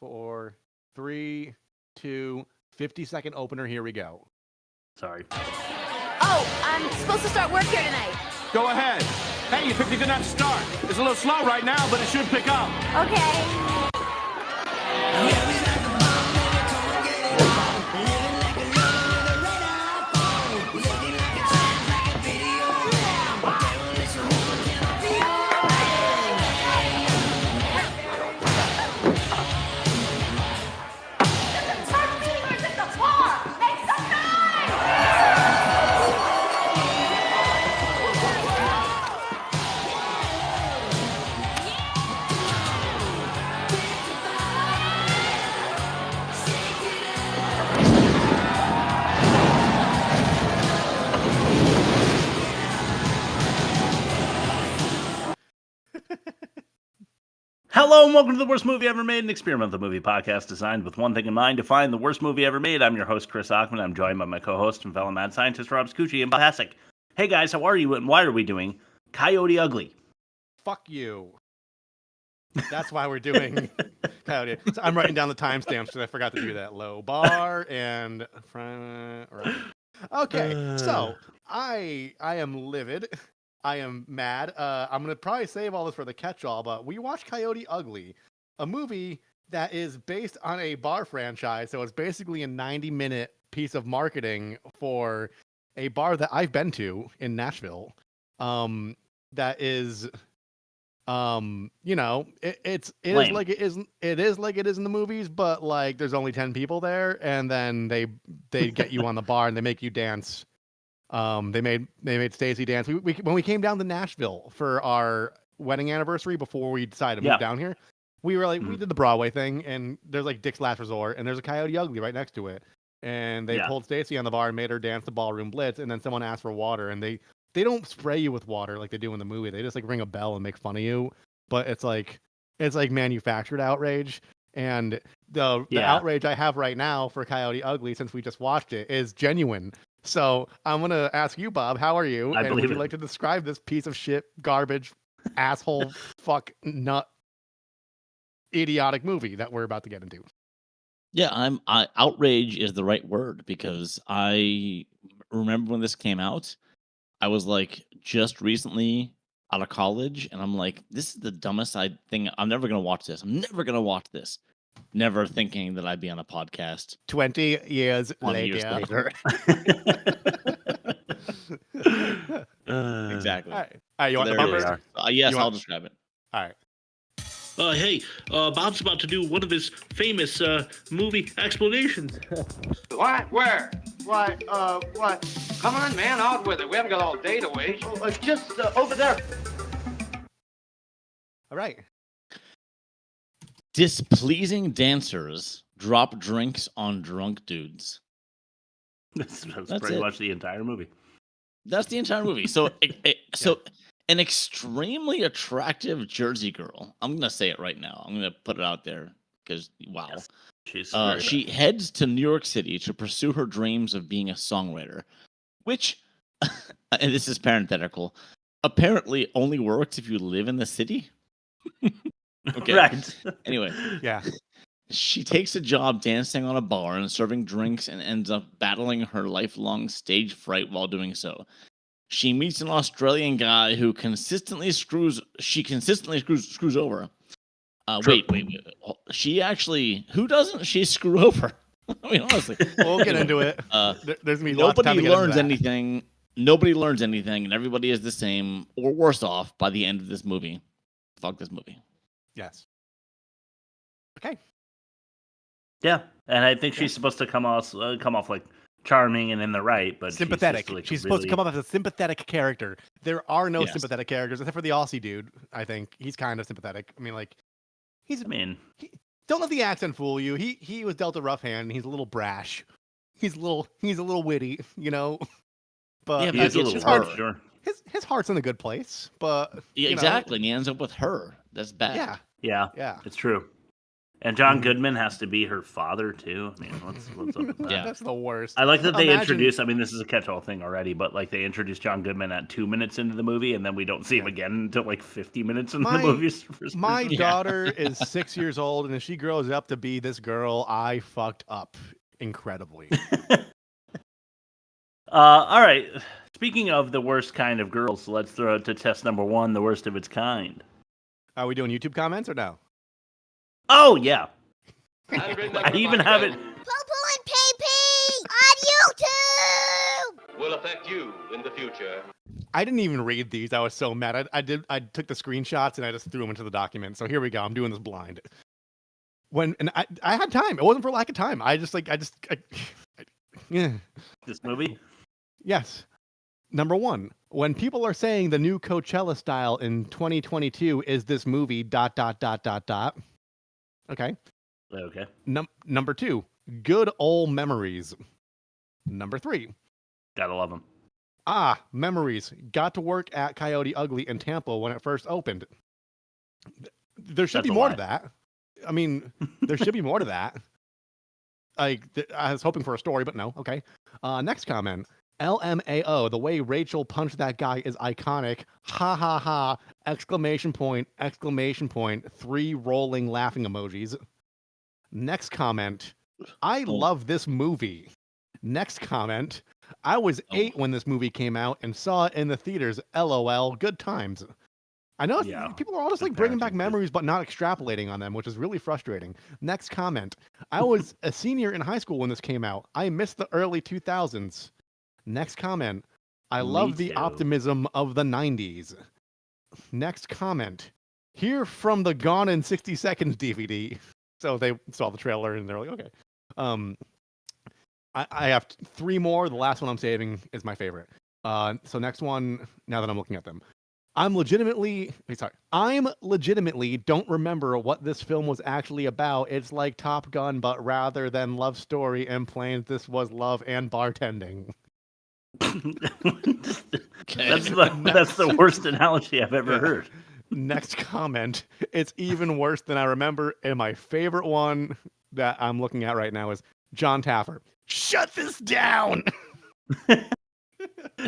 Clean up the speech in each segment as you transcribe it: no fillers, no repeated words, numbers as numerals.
4, 3, 2, 50-second opener. Here we go. Sorry. Oh, I'm supposed to start work here tonight. Go ahead. Hey, you picked a good enough start. It's a little slow right now, but it should pick up. Okay. Hello and welcome to the Worst Movie Ever Made, an experimental movie podcast designed with one thing in mind: to find the worst movie ever made. I'm your host, Chris Ackman. I'm joined by my co-host and fellow mad scientist, Rob Scucci and Bob Hasek. Hey guys, how are you and why are we doing Coyote Ugly? Fuck you. That's why we're doing Coyote. So I'm writing down the timestamps because I forgot to do that. Low bar and front. Right. Okay, so I am livid. I am mad. I'm going to probably save all this for the catch-all, but we watched Coyote Ugly, a movie that is based on a bar franchise. So it's basically a 90-minute piece of marketing for a bar that I've been to in Nashville. That is, you know, it is like it is in the movies, but like there's only 10 people there, and then they get you on the bar and they make you dance. They made Stacy dance. We when we came down to Nashville for our wedding anniversary before we decided to move down here, we were like we did the Broadway thing, and there's like Dick's Last Resort, and there's a Coyote Ugly right next to it, and they pulled Stacy on the bar and made her dance the ballroom blitz, and then someone asked for water, and they don't spray you with water like they do in the movie. They just like ring a bell and make fun of you, but it's like manufactured outrage. And the outrage I have right now for Coyote Ugly, since we just watched it, is genuine. So I'm going to ask you, Bob, how are you? And would you like to describe this piece of shit, garbage, asshole, fuck, nut, idiotic movie that we're about to get into? Yeah, outrage is the right word, because I remember when this came out, I was like just recently out of college, and I'm like, this is the dumbest thing. I'm never going to watch this. I'm never going to watch this. Never thinking that I'd be on a podcast 20 years later. Exactly. All right, you want the bumper? Yes, I'll describe it. All right. Hey, Bob's about to do one of his famous movie explanations. What? Where? Why, what? Come on, man, out with it. We haven't got all day to wait. Oh, it's just over there. All right. Displeasing dancers drop drinks on drunk dudes. That's pretty much the entire movie. That's the entire movie. So, an extremely attractive Jersey girl. I'm gonna say it right now. I'm gonna put it out there because wow, yes. She heads to New York City to pursue her dreams of being a songwriter, which, and this is parenthetical, apparently only works if you live in the city. Okay. Right. Anyway. Yeah. She takes a job dancing on a bar and serving drinks and ends up battling her lifelong stage fright while doing so. She meets an Australian guy who consistently screws over. Wait. Who doesn't she screw over? I mean, honestly. We'll get into it. There's gonna be nobody learns anything. Nobody learns anything, and everybody is the same or worse off by the end of this movie. Fuck this movie. Yes. Okay. Yeah, and I think she's supposed to come off like charming and in the right, but sympathetic. She's supposed to come up as a sympathetic character. There are no sympathetic characters except for the Aussie dude. I think he's kind of sympathetic. I mean, like don't let the accent fool you. He was dealt a rough hand. And he's a little brash. He's a little witty, you know. But he's a little hard. Sure. His heart's in a good place, but exactly. And he ends up with her. That's bad. Yeah. It's true. And John Goodman has to be her father too. I mean, what's up with that? Yeah. That's the worst. I like that they introduce. I mean, this is a catch-all thing already, but like they introduced John Goodman at 2 minutes into the movie, and then we don't see him again until like 50 minutes into the movie. My daughter is 6 years old, and if she grows up to be this girl, I fucked up incredibly. All right. Speaking of the worst kind of girls, let's throw it to test number 1, the worst of its kind. Are we doing YouTube comments or no? Oh yeah. I even have it. Poo-poo and pee-pee on YouTube! Will affect you in the future. I didn't even read these. I was so mad. I took the screenshots and I just threw them into the document. So here we go. I'm doing this blind. I had time. It wasn't for lack of time. Yeah. This movie? Yes. Number 1, when people are saying the new Coachella style in 2022 is this movie ... Okay. Okay. Number 2, good old memories. Number 3. Gotta love them. Memories. Got to work at Coyote Ugly in Tampa when it first opened. There should be more to that. I mean, there should be more to that. I was hoping for a story, but no. Okay. Next comment. LMAO. The way Rachel punched that guy is iconic. Ha ha ha. Exclamation point. 3 rolling laughing emojis. Next comment. I love this movie. Next comment. I was 8 when this movie came out and saw it in the theaters. LOL. Good times. I know people are all just like bringing back memories but not extrapolating on them, which is really frustrating. Next comment. I was a senior in high school when this came out. I missed the early 2000s. Next comment. I love the optimism of the 90s. Next comment. Here from the Gone in 60 Seconds DVD. So they saw the trailer and they're like, okay. I have 3 more. The last one I'm saving is my favorite. So next one, now that I'm looking at them. I'm legitimately don't remember what this film was actually about. It's like Top Gun, but rather than love story and planes, this was love and bartending. That's the worst analogy I've ever heard. Next comment. It's even worse than I remember. And my favorite one that I'm looking at right now is John Taffer. Shut this down.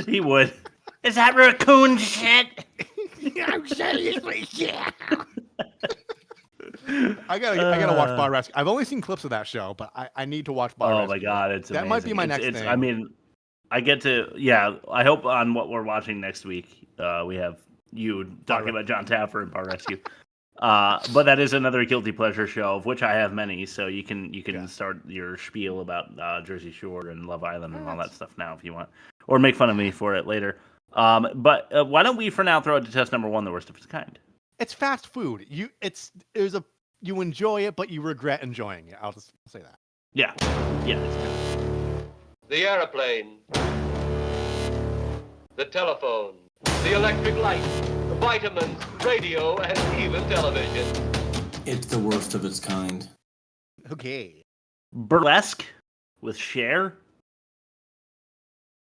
He would. Is that raccoon shit? I'm shutting this down. I gotta watch Bar Rescue. I've only seen clips of that show, but I need to watch Bar Rescue. Oh my god, it's amazing. That might be my next thing. I mean, I get to I hope on what we're watching next week, we have you talking about John Taffer and Bar Rescue. But that is another guilty pleasure show, of which I have many. So you can start your spiel about Jersey Shore and Love Island and all that stuff now if you want, or make fun of me for it later. But why don't we for now throw it to test number 1, the worst of its kind? It's fast food. You enjoy it, but you regret enjoying it. I'll just say that. Yeah. The airplane. The telephone. The electric light. The vitamins, radio, and even television. It's the worst of its kind. Okay. Burlesque with Cher.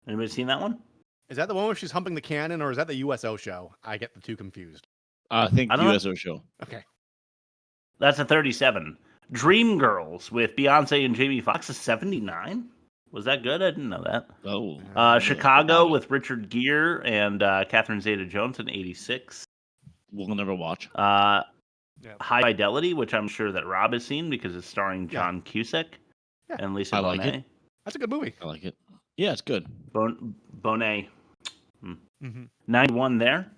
Anybody seen that one? Is that the one where she's humping the cannon, or is that the USO show? I get the two confused. I think USO show. Okay. That's a 37. Dreamgirls with Beyonce and Jamie Foxx is 79. Was that good? I didn't know that. Oh. Chicago with Richard Gere and Catherine Zeta-Jones in 86. We'll never watch. High Fidelity, which I'm sure that Rob has seen because it's starring John Cusack and Lisa Bonet. Like it. That's a good movie. I like it. Yeah, it's good. Bonet. 91 there.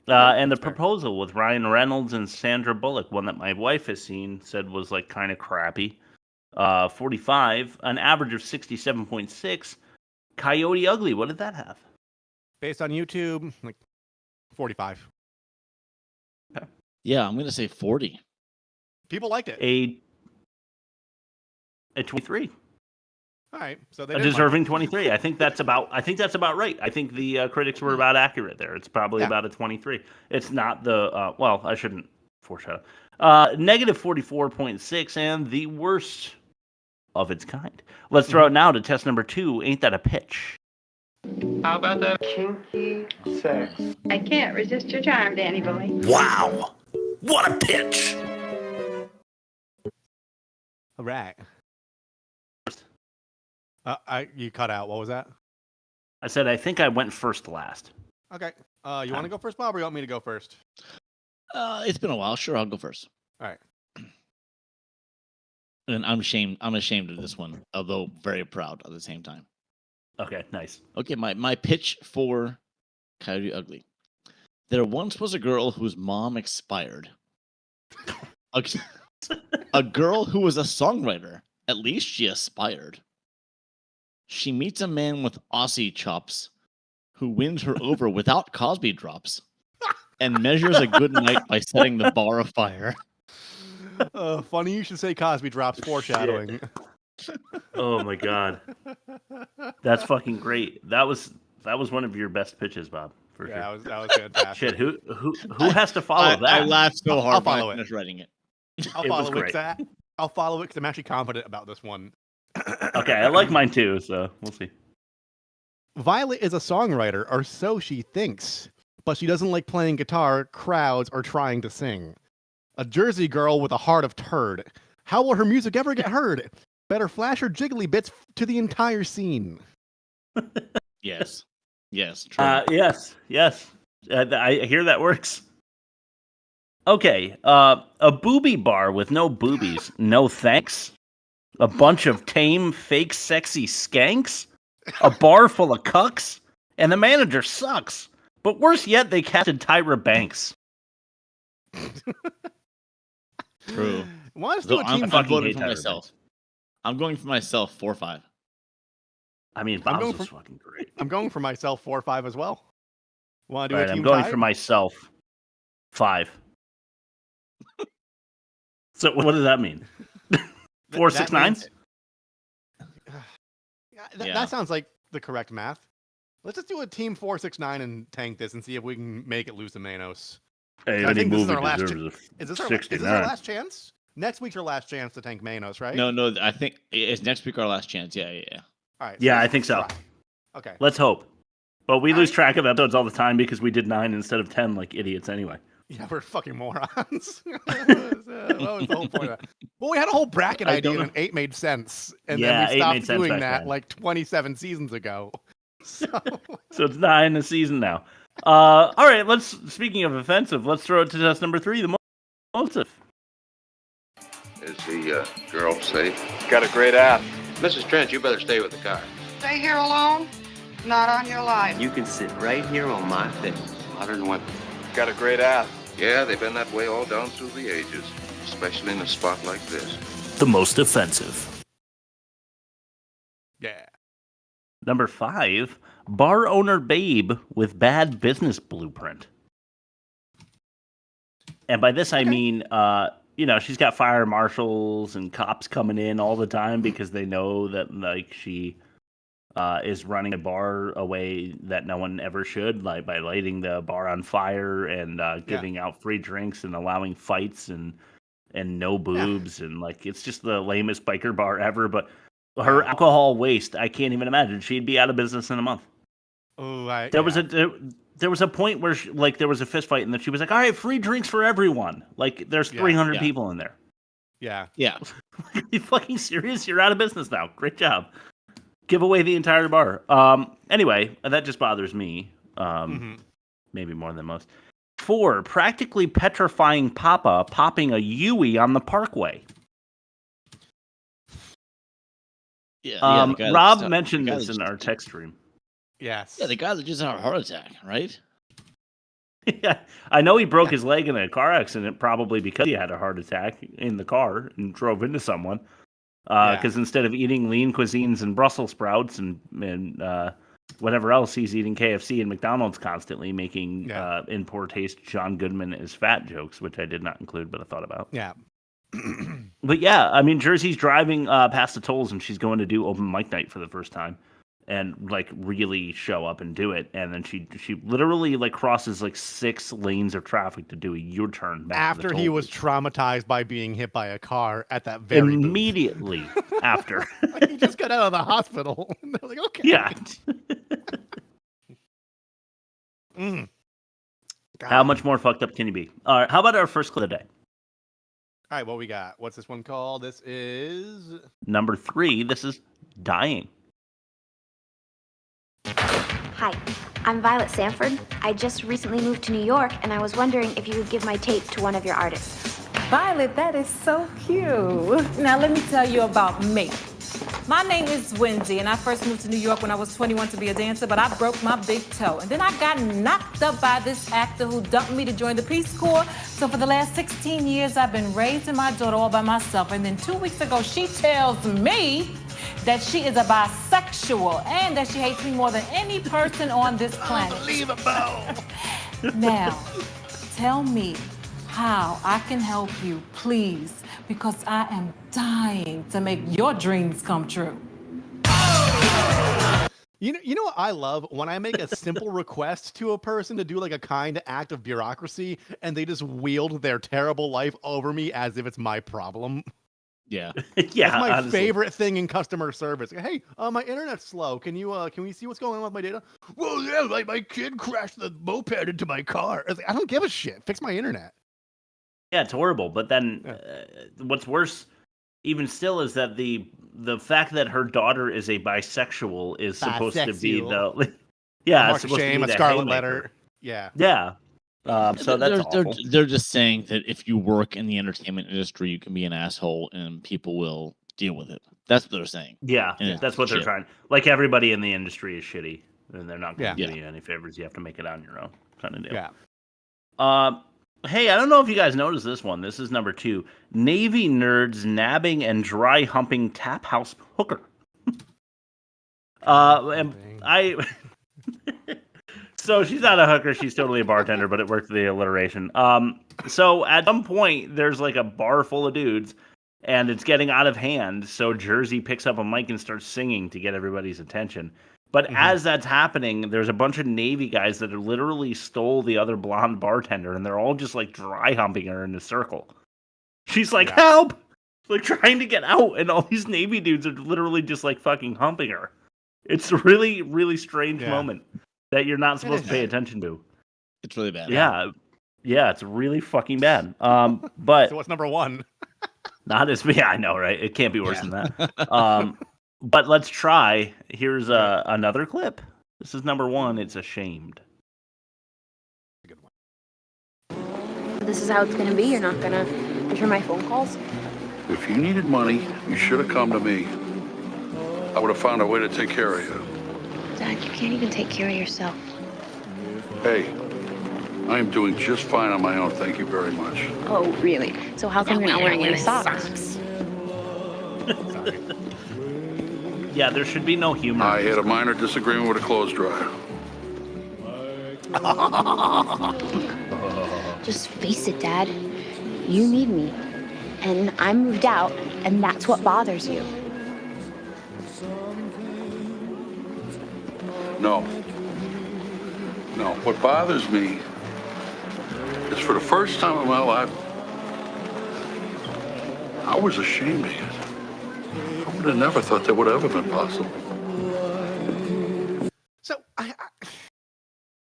And The Proposal with Ryan Reynolds and Sandra Bullock, one that my wife has seen, said was like kind of crappy. 45, an average of 67.6. Coyote Ugly, what did that have? Based on YouTube, like 45. Okay. Yeah, I'm going to say 40. People liked it. A 23. All right, so they a deserving 23. I think that's about right. I think the critics were about accurate there. It's probably about a 23. It's not the well, I shouldn't foreshadow. Negative 44.6 and the worst of its kind. Let's throw it now to test number 2. Ain't that a pitch? How about that kinky sex? I can't resist your charm, Danny boy. Wow, what a pitch! All right. You cut out. What was that? I said I think I went first last. Okay. You want to go first, Bob, or you want me to go first? It's been a while. Sure, I'll go first. All right. And I'm ashamed of this one, although very proud at the same time. Okay, nice. Okay, my pitch for Coyote Ugly. There once was a girl whose mom expired. A girl who was a songwriter. At least she aspired. She meets a man with Aussie chops who wins her over without Cosby Drops and measures a good night by setting the bar afire. Funny you should say Cosby Drops, foreshadowing. Oh my god. That's fucking great. That was one of your best pitches, Bob. For sure. That was fantastic. Shit, who has to follow that? I laughed so hard I'll follow when I it. finished writing it. I'll follow it because I'm actually confident about this one. Okay, I like mine too, so we'll see. Violet is a songwriter, or so she thinks, but she doesn't like playing guitar, crowds, or trying to sing. A Jersey girl with a heart of turd. How will her music ever get heard? Better flash her jiggly bits to the entire scene. Yes. True. Yes. I hear that works. Okay, a booby bar with no boobies, no thanks. A bunch of tame, fake, sexy skanks. A bar full of cucks. And the manager sucks. But worse yet, they casted Tyra Banks. True. Why do a team? I'm voting for myself. I'm going for myself 4-5. I mean, Bob's was fucking great. I'm going for myself 4-5 as well. Want to do a team I'm going tie? for myself 5. So what does that mean? 4, 6, 9? That sounds like the correct math. Let's just do a team 4, 6, 9 and tank this and see if we can make it lose to Manos. Hey, I think this is our last. Is this our last chance? Next week's our last chance to tank Manos, right? No. I think it's next week our last chance. Yeah. All right. Yeah, I think so. Okay. Let's hope. But we lose track of episodes all the time because we did 9 instead of 10 like idiots anyway. Yeah, we're fucking morons. What was the whole point of that? Well, we had a whole bracket idea and 8 made sense. And then we stopped doing that like 27 seasons ago. So it's 9 a season now. All right, speaking of offensive, let's throw it to test number 3, the motive. Is the girl safe? Got a great app. Mrs. Trent, you better stay with the car. Stay here alone? Not on your life. You can sit right here on my thing. Modern women. Got a great app. Yeah, they've been that way all down through the ages, especially in a spot like this. The most offensive. Yeah. Number 5, bar owner babe with bad business blueprint. And by this I mean, she's got fire marshals and cops coming in all the time because they know that like she is running a bar a way that no one ever should, like by lighting the bar on fire and giving out free drinks and allowing fights and no boobs and like it's just the lamest biker bar ever. But her alcohol waste, I can't even imagine. She'd be out of business in a month. Oh, there was a point where there was a fist fight and then she was like, "All right, free drinks for everyone." Like there's 300 people in there. Yeah. Are you fucking serious? You're out of business now. Great job. Give away the entire bar. Anyway, that just bothers me. Maybe more than most. 4, practically petrifying Poppa popping a Yui on the Parkway. Yeah. Rob mentioned this in our text stream. Yes. Yeah, the guy that just had a heart attack, right? Yeah, I know he broke his leg in a car accident, probably because he had a heart attack in the car and drove into someone. Because instead of eating lean cuisines and Brussels sprouts and whatever else, he's eating KFC and McDonald's constantly, making in poor taste John Goodman is fat jokes, which I did not include, but I thought about. Yeah. But yeah, I mean, Jersey's driving past the tolls and she's going to do open mic night for the first time and like really show up and do it. And then she literally like crosses like 6 lanes of traffic to do a U-turn back after to the he toll was booth. traumatized by being hit by a car at that very immediately after. Like he just got out of the hospital. And they're like, okay. Yeah. How much more fucked up can you be? All right, how about our first clip of the day? All right, what we got? What's this one called? This is number 3. This is Dying. Hi, I'm Violet Sanford. I just recently moved to New York, and I was wondering if you could give my tape to one of your artists. Violet, that is so cute. Now let me tell you about me. My name is Wendy, and I first moved to New York when I was 21 to be a dancer, but I broke my big toe. And then I got knocked up by this actor who dumped me to join the Peace Corps. So for the last 16 years, I've been raising my daughter all by myself. And then 2 weeks ago, she tells me that she is a bisexual and that she hates me more than any person on this planet. Unbelievable. Now, tell me how I can help you, please, because I am dying to make your dreams come true. You know what I love? When I make a simple request to a person to do like a kind act of bureaucracy and they just wield their terrible life over me as if it's my problem. Yeah. Yeah. That's my honestly. favorite thing in customer service. Hey, my internet's slow. Can we see what's going on with my data? Well, yeah, like my kid crashed the moped into my car. I don't give a shit. Fix my internet. Yeah, it's horrible. But then what's worse even still is that the fact that her daughter is a bisexual is supposed to be the it's supposed to be a scarlet letter. Yeah. Yeah. So that's awful. They're just saying that if you work in the entertainment industry, you can be an asshole and people will deal with it. That's what they're saying. Yeah, that's what they're trying. Like everybody in the industry is shitty, and they're not going to do you any favors. You have to make it on your own, kind of deal. Yeah. Hey, I don't know if you guys noticed this one. This is number 2. Navy nerds nabbing and dry humping tap house hooker. And I. So she's not a hooker. She's totally a bartender, but it worked for the alliteration. So at some point, there's like a bar full of dudes, and it's getting out of hand. So Jersey picks up a mic and starts singing to get everybody's attention. But as that's happening, there's a bunch of Navy guys that literally stole the other blonde bartender, and they're all just like dry humping her in a circle. She's like, help! Like trying to get out, and all these Navy dudes are literally just like fucking humping her. It's a really, really strange moment that you're not supposed to pay attention to. It's really bad. Yeah. Yeah, it's really fucking bad. But so what's number 1? Not as me. I know, right? It can't be worse than that. But let's try. Here's another clip. This is number 1. It's Ashamed. Good one. This is how it's going to be? You're not going to return my phone calls? If you needed money, you should have come to me. I would have found a way to take care of you. Dad, you can't even take care of yourself. Hey, I am doing just fine on my own, thank you very much. Oh, really? So how come you're not wearing any socks? Yeah, there should be no humor. I had a minor disagreement with a clothes dryer. Just face it, Dad. You need me. And I moved out, and that's what bothers you. No. What bothers me is for the first time in my life, I was ashamed of it. I would have never thought that would have ever been possible. So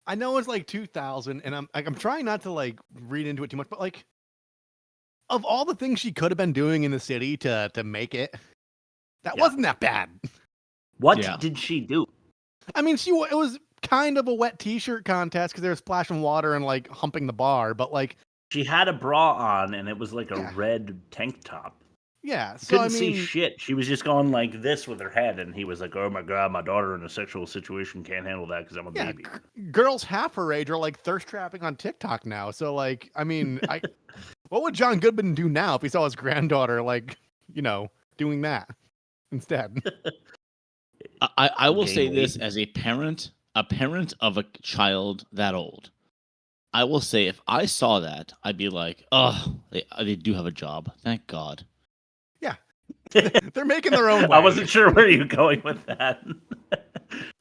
I know it's like 2000, and I'm trying not to like read into it too much, but like of all the things she could have been doing in the city to make it, that wasn't that bad. What did she do? I mean, it was kind of a wet t-shirt contest because they were splashing water and like humping the bar, but like she had a bra on and it was like a red tank top. Yeah, so couldn't see shit. She was just going like this with her head, and he was like, "Oh my god, my daughter in a sexual situation can't handle that because I'm a baby." Girls half her age are like thirst trapping on TikTok now. So like, I mean, what would John Goodman do now if he saw his granddaughter like, doing that instead? I will say this as a parent of a child that old. I will say if I saw that, I'd be like, "Oh, they do have a job. Thank God." Yeah, they're making their own way. I wasn't sure where you're going with that.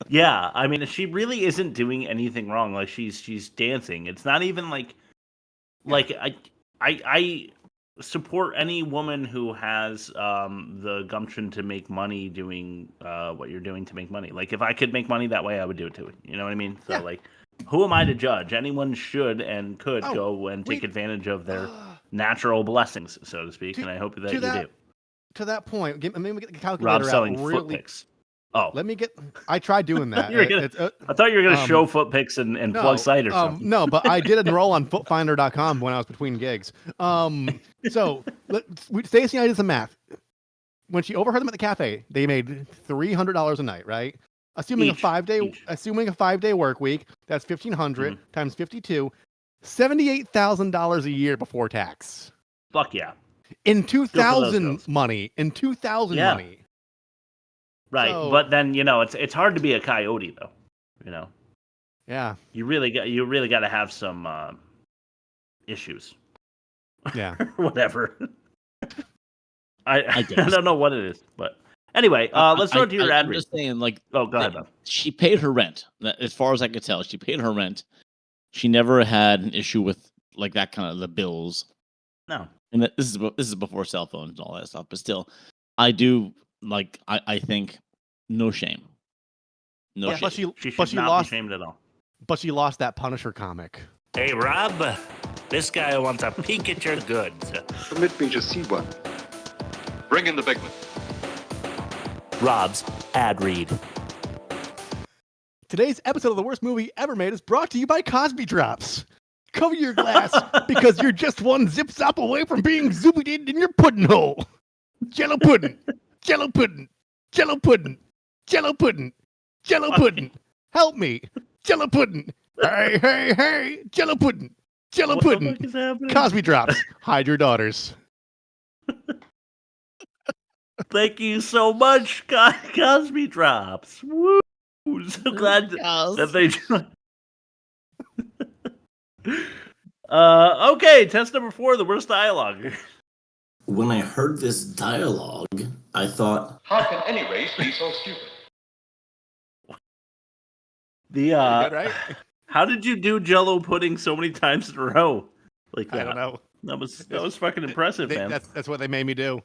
Yeah, I mean, she really isn't doing anything wrong. Like she's dancing. It's not even like I support any woman who has the gumption to make money doing what you're doing to make money. Like if I could make money that way, I would do it too. You know what I mean? So like, who am I to judge? Anyone should and could go and take advantage of their natural blessings, so to speak, and I hope that you do. To that point, let me get the calculator Rob's out. selling foot pics. Oh, I tried doing that. I thought you were gonna show foot pics and plug site or something. No, but I did enroll on footfinder.com when I was between gigs. So Stacey and I did some math. When she overheard them at the cafe, they made $300 a night, right? Assuming a 5-day work week, that's $1,500 times 52, $78,000 a year before tax. Fuck yeah! In 2000 money. Money. Right, So, but then it's hard to be a coyote though. Yeah. You really got to have some issues. Yeah. Whatever. I don't know what it is, but anyway, let's go to your ad read. I'm just saying, go ahead, Bob. She paid her rent. As far as I could tell, she paid her rent. She never had an issue with that kind of the bills. No. And this is before cell phones and all that stuff, but still, I do I think no shame. No shame. She should not be shamed at all. But she lost that Punisher comic. Hey, Rob, this guy wants a peek at your goods. Permit me to see one. Bring in the big one. Rob's ad read. Today's episode of the worst movie ever made is brought to you by Cosby Drops. Cover your glass because you're just one zip-zop away from being zoobied in your pudding hole. Jello pudding. Jello pudding. Jello pudding. Jello pudding. Jello pudding. Help me. Jello pudding. Hey, hey, hey. Jello pudding. Jello pudding. Cosby Drops. Hide your daughters. Thank you so much, Cosby Drops. Woo! So glad that they joined. Okay, test number 4, the worst dialogue. When I heard this dialogue, I thought, how can any race be so stupid? Good, right? How did you do Jello pudding so many times in a row? Like that? I don't know. That was fucking impressive, man. That's what they made me do.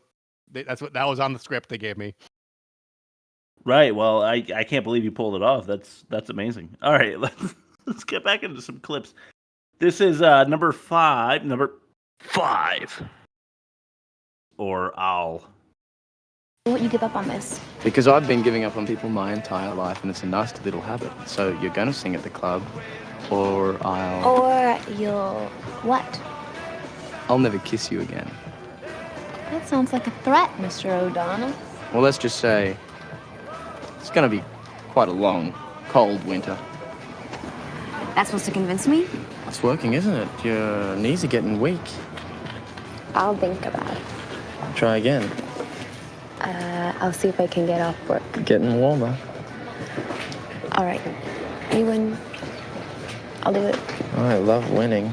That was on the script they gave me. Right. Well, I can't believe you pulled it off. That's amazing. All right, let's get back into some clips. This is number 5. Number 5. Or I'll. Why would you give up on this? Because I've been giving up on people my entire life, and it's a nasty little habit. So you're going to sing at the club, or I'll... Or you'll what? I'll never kiss you again. That sounds like a threat, Mr. O'Donnell. Well, let's just say it's going to be quite a long, cold winter. That's supposed to convince me? It's working, isn't it? Your knees are getting weak. I'll think about it. Try again. I'll see if I can get off work. Getting warmer. All right. You win. I'll do it. I love winning.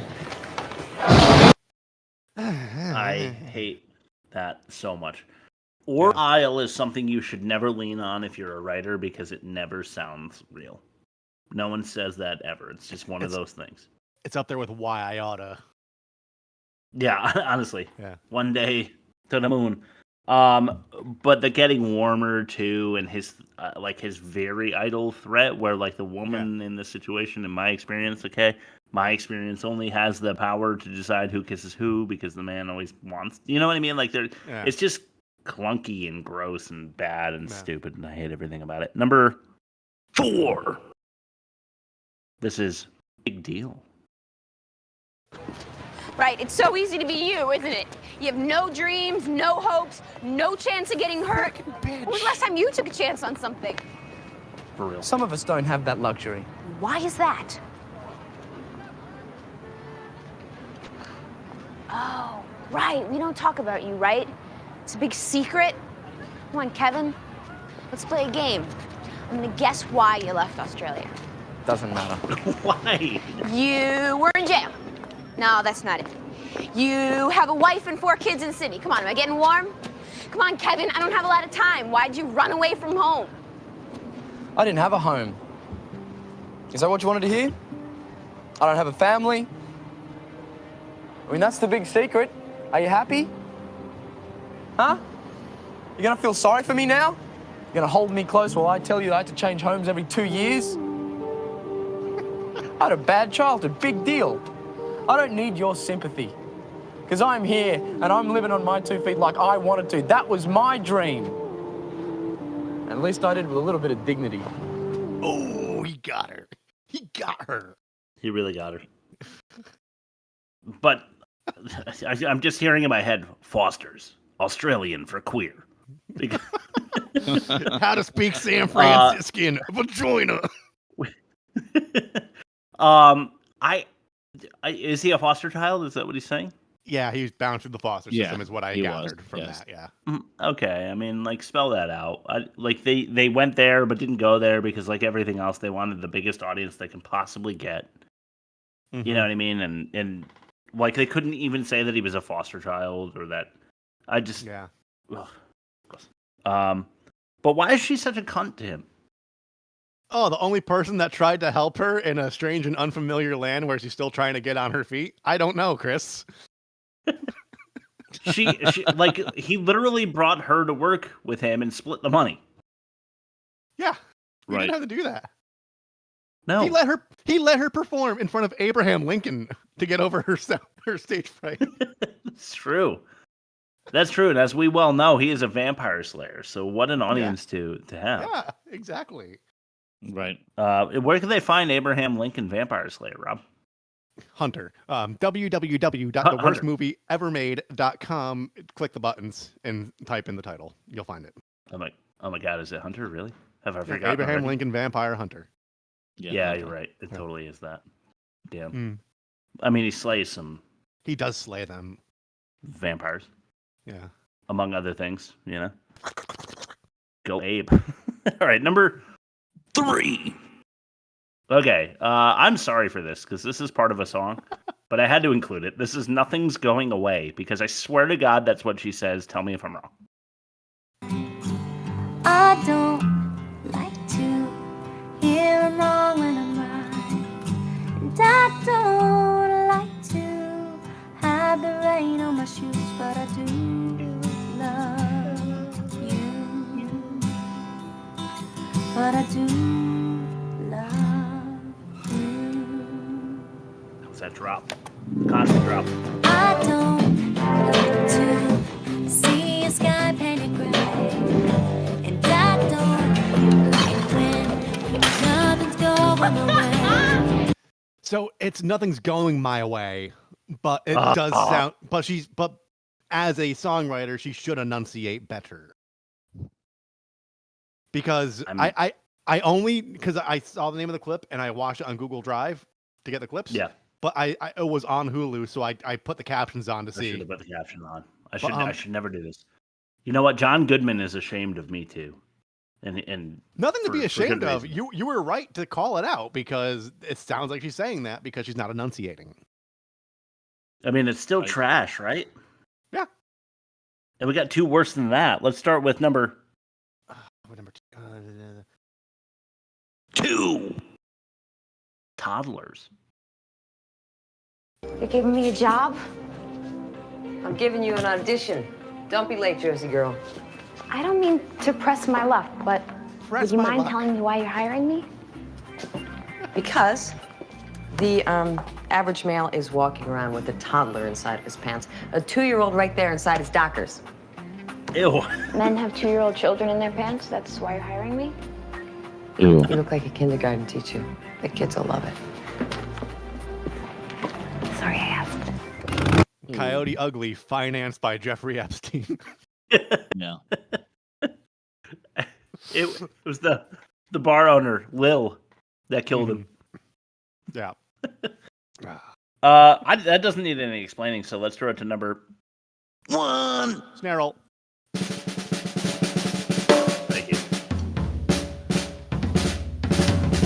I hate that so much. Or I'll is something you should never lean on if you're a writer because it never sounds real. No one says that ever. It's just one of those things. It's up there with why I oughta. Yeah, honestly. Yeah. One day to the moon. But the getting warmer too, and his his very idle threat, where the woman in this situation, in my experience, my experience only has the power to decide who kisses who because the man always wants. You know what I mean? It's just clunky and gross and bad and stupid, and I hate everything about it. Number 4. This is Big Deal. Right, it's so easy to be you, isn't it? You have no dreams, no hopes, no chance of getting hurt. When was the last time you took a chance on something? For real. Some of us don't have that luxury. Why is that? Oh, right, we don't talk about you, right? It's a big secret. Come on, Kevin, let's play a game. I'm gonna guess why you left Australia. Doesn't matter. Why? You were in jail. No, that's not it. You have a wife and 4 kids in Sydney. Come on, am I getting warm? Come on, Kevin, I don't have a lot of time. Why'd you run away from home? I didn't have a home. Is that what you wanted to hear? I don't have a family. I mean, that's the big secret. Are you happy? Huh? You gonna feel sorry for me now? You gonna hold me close while I tell you I had to change homes every 2 years? I had a bad childhood, big deal. I don't need your sympathy. Because I'm here and I'm living on my 2 feet like I wanted to. That was my dream. And at least I did with a little bit of dignity. Oh, he got her. He got her. He really got her. But I'm just hearing in my head, Foster's, Australian for queer. How to speak San Franciscan vagina. Is he a foster child? Is that what he's saying? Yeah, he was bounced through the foster system, is what I gathered from that. Yeah. Okay, I mean, like, spell that out. They went there but didn't go there because, like everything else, they wanted the biggest audience they can possibly get. Mm-hmm. You know what I mean? And like, they couldn't even say that he was a foster child or that. I just but why is she such a cunt to him? Oh, the only person that tried to help her in a strange and unfamiliar land where she's still trying to get on her feet? I don't know, Chris. she like, he literally brought her to work with him and split the money. Yeah. He Right. didn't have to do that. No. He let her perform in front of Abraham Lincoln to get over her stage fright. It's true. That's true. And as we well know, he is a vampire slayer. So what an audience to have. Yeah, exactly. Right. Where can they find Abraham Lincoln Vampire Slayer, Rob? Hunter. www.theworstmovieevermade.com. Click the buttons and type in the title. You'll find it. I'm like, oh my God, is it Hunter? Really? Have I Yeah, forgotten? Abraham already? Lincoln Vampire Hunter. Yeah, you're right. It totally is that. Damn. Mm. I mean, he slays some He does slay them. vampires, Yeah. among other things, you know? Go Abe. All right, number 3. Okay, I'm sorry for this, because this is part of a song, but I had to include it. This is Nothing's Going Away, because I swear to God that's what she says. Tell me if I'm wrong. I don't like to hear I'm wrong when I'm right. And I don't like to have the rain on my shoes, but I do love you. But I do love you. What's that drop? Constant drop. I don't like to see a sky painted gray. And I don't like when nothing's going away. So it's Nothing's Going My Way, but it does sound. But as a songwriter, she should enunciate better. Because I only because I saw the name of the clip and I watched it on Google Drive to get the clips. Yeah. But it was on Hulu, so I put the captions on to see. I should have put the caption on. I should never do this. You know what? John Goodman is ashamed of me too. And nothing to be ashamed of. You were right to call it out because it sounds like she's saying that because she's not enunciating. I mean, it's still trash, right? Yeah. And we got 2 worse than that. Let's start with number 2. Toddlers. You're giving me a job? I'm giving you an audition. Don't be late, Jersey girl. I don't mean to press my luck, but would you mind telling me why you're hiring me? Because the average male is walking around with a toddler inside of his pants. A 2-year-old right there inside his dockers. Ew. Men have 2-year-old children in their pants? That's why you're hiring me? Ew. You look like a kindergarten teacher. The kids will love it. Sorry I asked. Coyote Ugly, financed by Jeffrey Epstein. Yeah. It was the bar owner, Lil, that killed him. Yeah. That doesn't need any explaining, so let's throw it to number 1. Snarl. Thank you.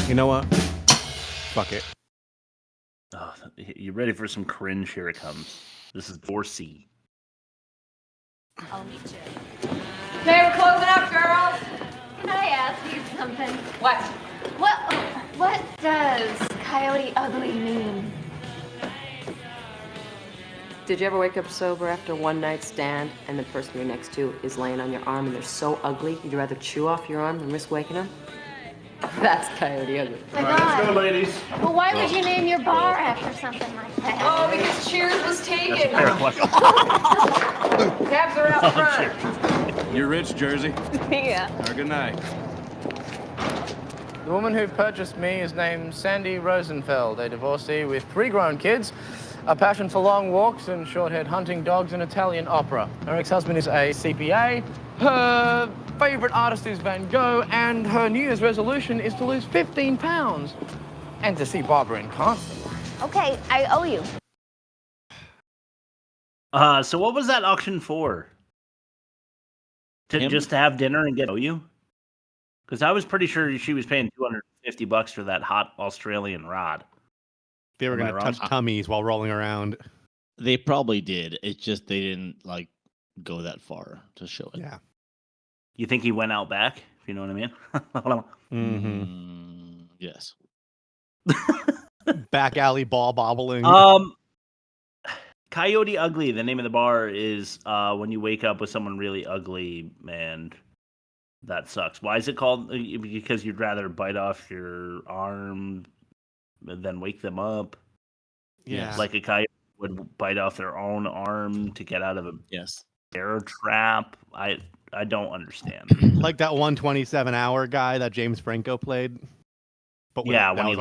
You know what? Fuck it. Oh, you ready for some cringe? Here it comes. This is 4C. I'll meet you. Okay, we're closing up, girls. Can I ask you something? What? What does Coyote Ugly mean? Did you ever wake up sober after one night stand and the person you're next to is laying on your arm and they're so ugly you'd rather chew off your arm than risk waking them? That's Coyote Ugly. My All right, let's go, God. ladies. Well, why would you name your bar after something like that? Oh, because Cheers was taken. Fair question. Cabs are out front. You're rich, Jersey. Yeah. Have a good night. The woman who purchased me is named Sandy Rosenfeld, a divorcee with 3 grown kids, a passion for long walks and short-haired hunting dogs and Italian opera. Her ex-husband is a CPA. Her favorite artist is Van Gogh, and her New Year's resolution is to lose 15 pounds and to see Barbara in concert. Okay, I owe you. So what was that auction for? Just to have dinner and get you? Because I was pretty sure she was paying $250 for that hot Australian rod. They were going to touch tummies while rolling around. They probably did. It's just they didn't go that far to show it. Yeah. You think he went out back? If you know what I mean. Yes. Back alley ball bobbling. Coyote Ugly, the name of the bar, is when you wake up with someone really ugly, and that sucks. Why is it called? Because you'd rather bite off your arm than wake them up. Yeah. Like a coyote would bite off their own arm to get out of a bear trap. I don't understand. Like that 127-hour guy that James Franco played. But when when he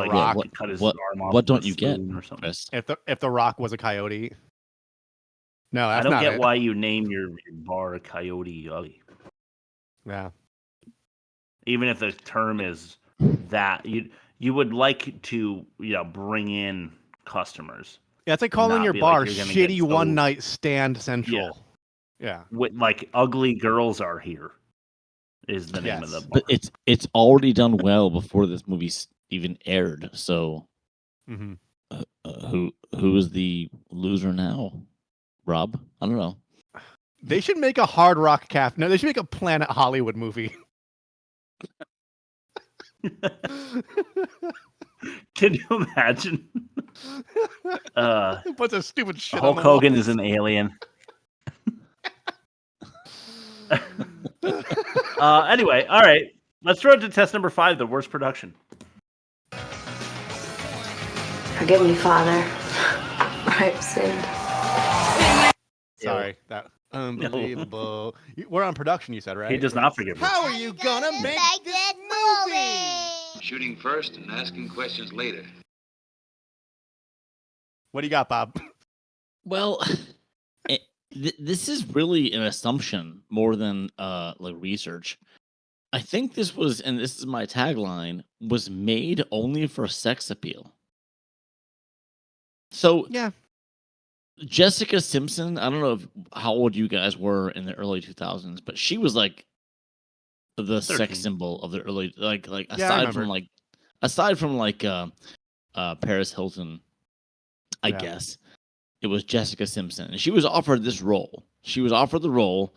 cut his arm off. What don't you get? Or something. If the Rock was a coyote. No, that's I don't not get it. why you name your bar Coyote Ugly. Yeah. Even if the term is that, you would like to bring in customers. Yeah, it's like calling your bar Shitty One Night Stand Central. Yeah. Like Ugly Girls Are Here is the name of the bar. But it's already done well before this movie's even aired. So who is the loser now? Rob? I don't know. They should make a Hard Rock Cafe. No, they should make a Planet Hollywood movie. Can you imagine? What's a stupid shit? Hulk Hogan is an alien. Anyway, all right. Let's throw it to test number 5, the worst production. Forgive me, Father. I've sinned. Sorry, that unbelievable. We're on production, you said, right? He does not forgive me. How are you gonna make this movie? Shooting first and asking questions later. What do you got, Bob? Well, this is really an assumption more than research. I think this was, and this is my tagline, was made only for sex appeal. So yeah, Jessica Simpson. I don't know how old you guys were in the early 2000s, but she was like the 13. Sex symbol of the early, aside from Paris Hilton, I guess it was Jessica Simpson, and she was offered this role. She was offered the role,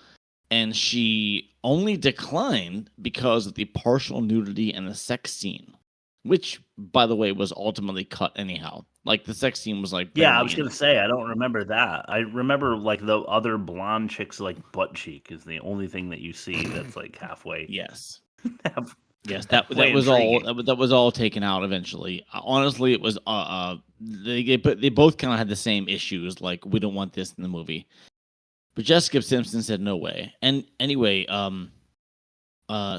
and she only declined because of the partial nudity and the sex scene, which, by the way, was ultimately cut anyhow. Like the sex scene was like, I was gonna say I don't remember that. I remember the other blonde chick's butt cheek is the only thing that you see that's halfway. Yes. Yes, that was all taken out eventually. Honestly, it was they both kind of had the same issues. Like, we don't want this in the movie. But Jessica Simpson said no way. And anyway,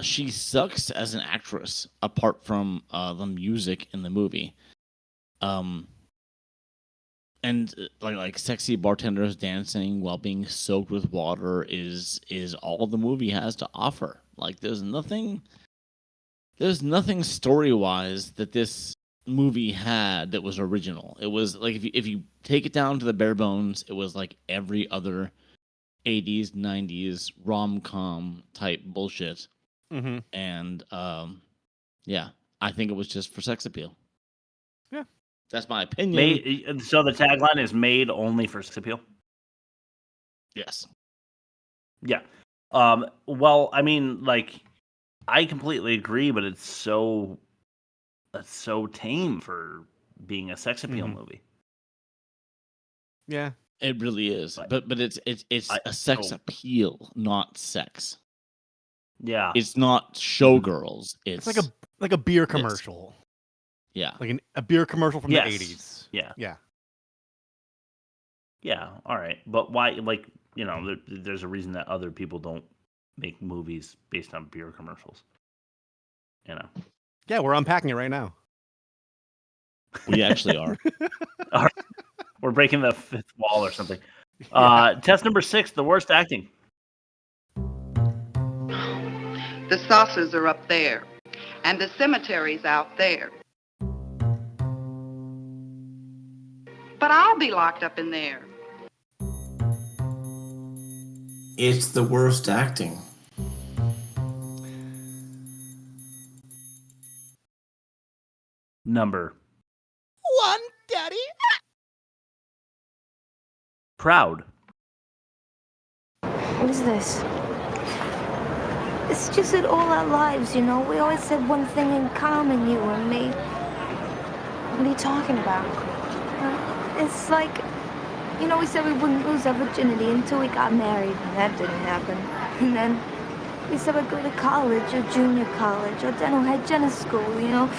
she sucks as an actress apart from the music in the movie. And like sexy bartenders dancing while being soaked with water is all the movie has to offer. Like, there's nothing story-wise that this movie had that was original. It was like, if you take it down to the bare bones, it was like every other 80s, 90s rom-com type bullshit. Mm-hmm. And I think it was just for sex appeal. Yeah. That's my opinion. So the tagline is made only for sex appeal? Yes. Yeah. Well, I mean, I completely agree, but it's so tame for being a sex appeal movie. Yeah, it really is. But it's a sex appeal, not sex. Yeah, it's not showgirls. It's like Like a beer commercial. Yeah. Like a beer commercial from the 80s. Yeah. Yeah. Yeah. All right. But why? Like, you know, there's a reason that other people don't make movies based on beer commercials. You know. Yeah, we're unpacking it right now. We actually are. All right. We're breaking the fifth wall or something. Test number 6, the worst acting. The saucers are up there, and the cemetery's out there. But I'll be locked up in there. It's the worst acting. Number 1, Daddy. Proud. What is this? It's just that all our lives, you know, we always had one thing in common, you and me. What are you talking about? It's like, you know, we said we wouldn't lose our virginity until we got married, and that didn't happen. And then we said we'd go to college, or junior college, or dental hygienist school, you know,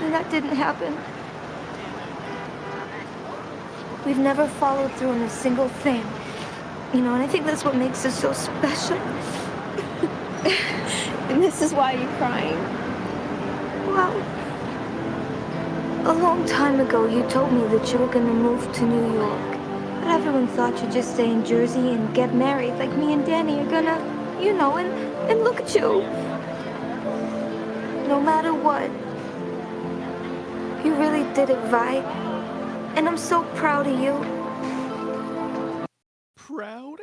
and that didn't happen. We've never followed through on a single thing, you know, and I think that's what makes us so special. And this is why you're crying. Well, a long time ago, you told me that you were going to move to New York. But everyone thought you'd just stay in Jersey and get married like me and Danny are gonna, you know, and look at you. No matter what, you really did it right. And I'm so proud of you. Proud?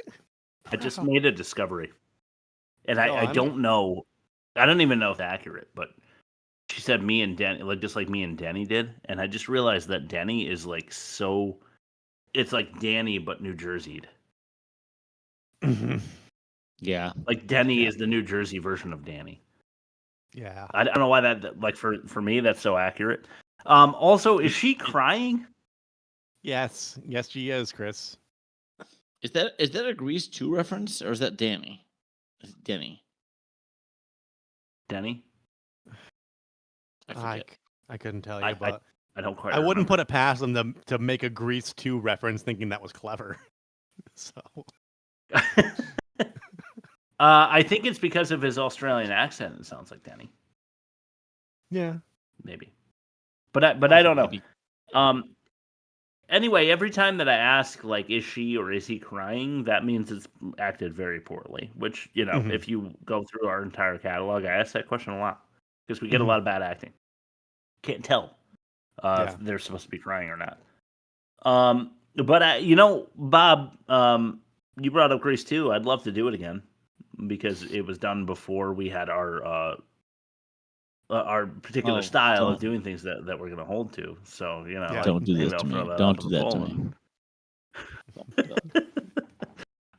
I just made a discovery. And I on. don't know. I don't even know if it's accurate, but she said me and Danny, like just like me and Danny did. And I just realized that Danny is like so. It's like Danny, but New Jersey'd. Mm-hmm. Yeah. Like Denny is the New Jersey version of Danny. Yeah. I don't know why that, like, for me, that's so accurate. Also, is she crying? Yes. Yes, she is, Chris. Is that a Grease 2 reference, or is that Danny? Denny. Denny? I couldn't tell you, but I don't quite. I wouldn't put it past them to make a Grease 2 reference, thinking that was clever. So. I think it's because of his Australian accent. It sounds like Danny. Yeah, maybe, but I don't know. Anyway, every time that I ask, like, is she or is he crying, that means it's acted very poorly. Which, you know, if you go through our entire catalog, I ask that question a lot because we get a lot of bad acting. Can't tell if they're supposed to be crying or not. But you know, Bob, you brought up Grease 2. I'd love to do it again because it was done before we had our particular style of doing things that we're going to hold to. So, you know, don't do this to me. Don't do that to me.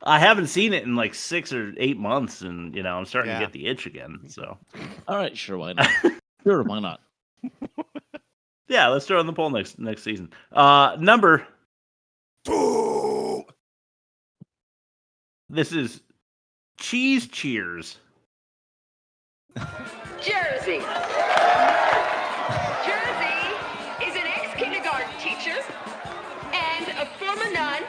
I haven't seen it in like 6 or 8 months, and you know, I'm starting to get the itch again. So, all right, sure, why not? Sure, why not? Yeah, let's throw it on the poll next season. Number. This is Cheese Cheers. Jersey. Jersey is an ex-kindergarten teacher and a former nun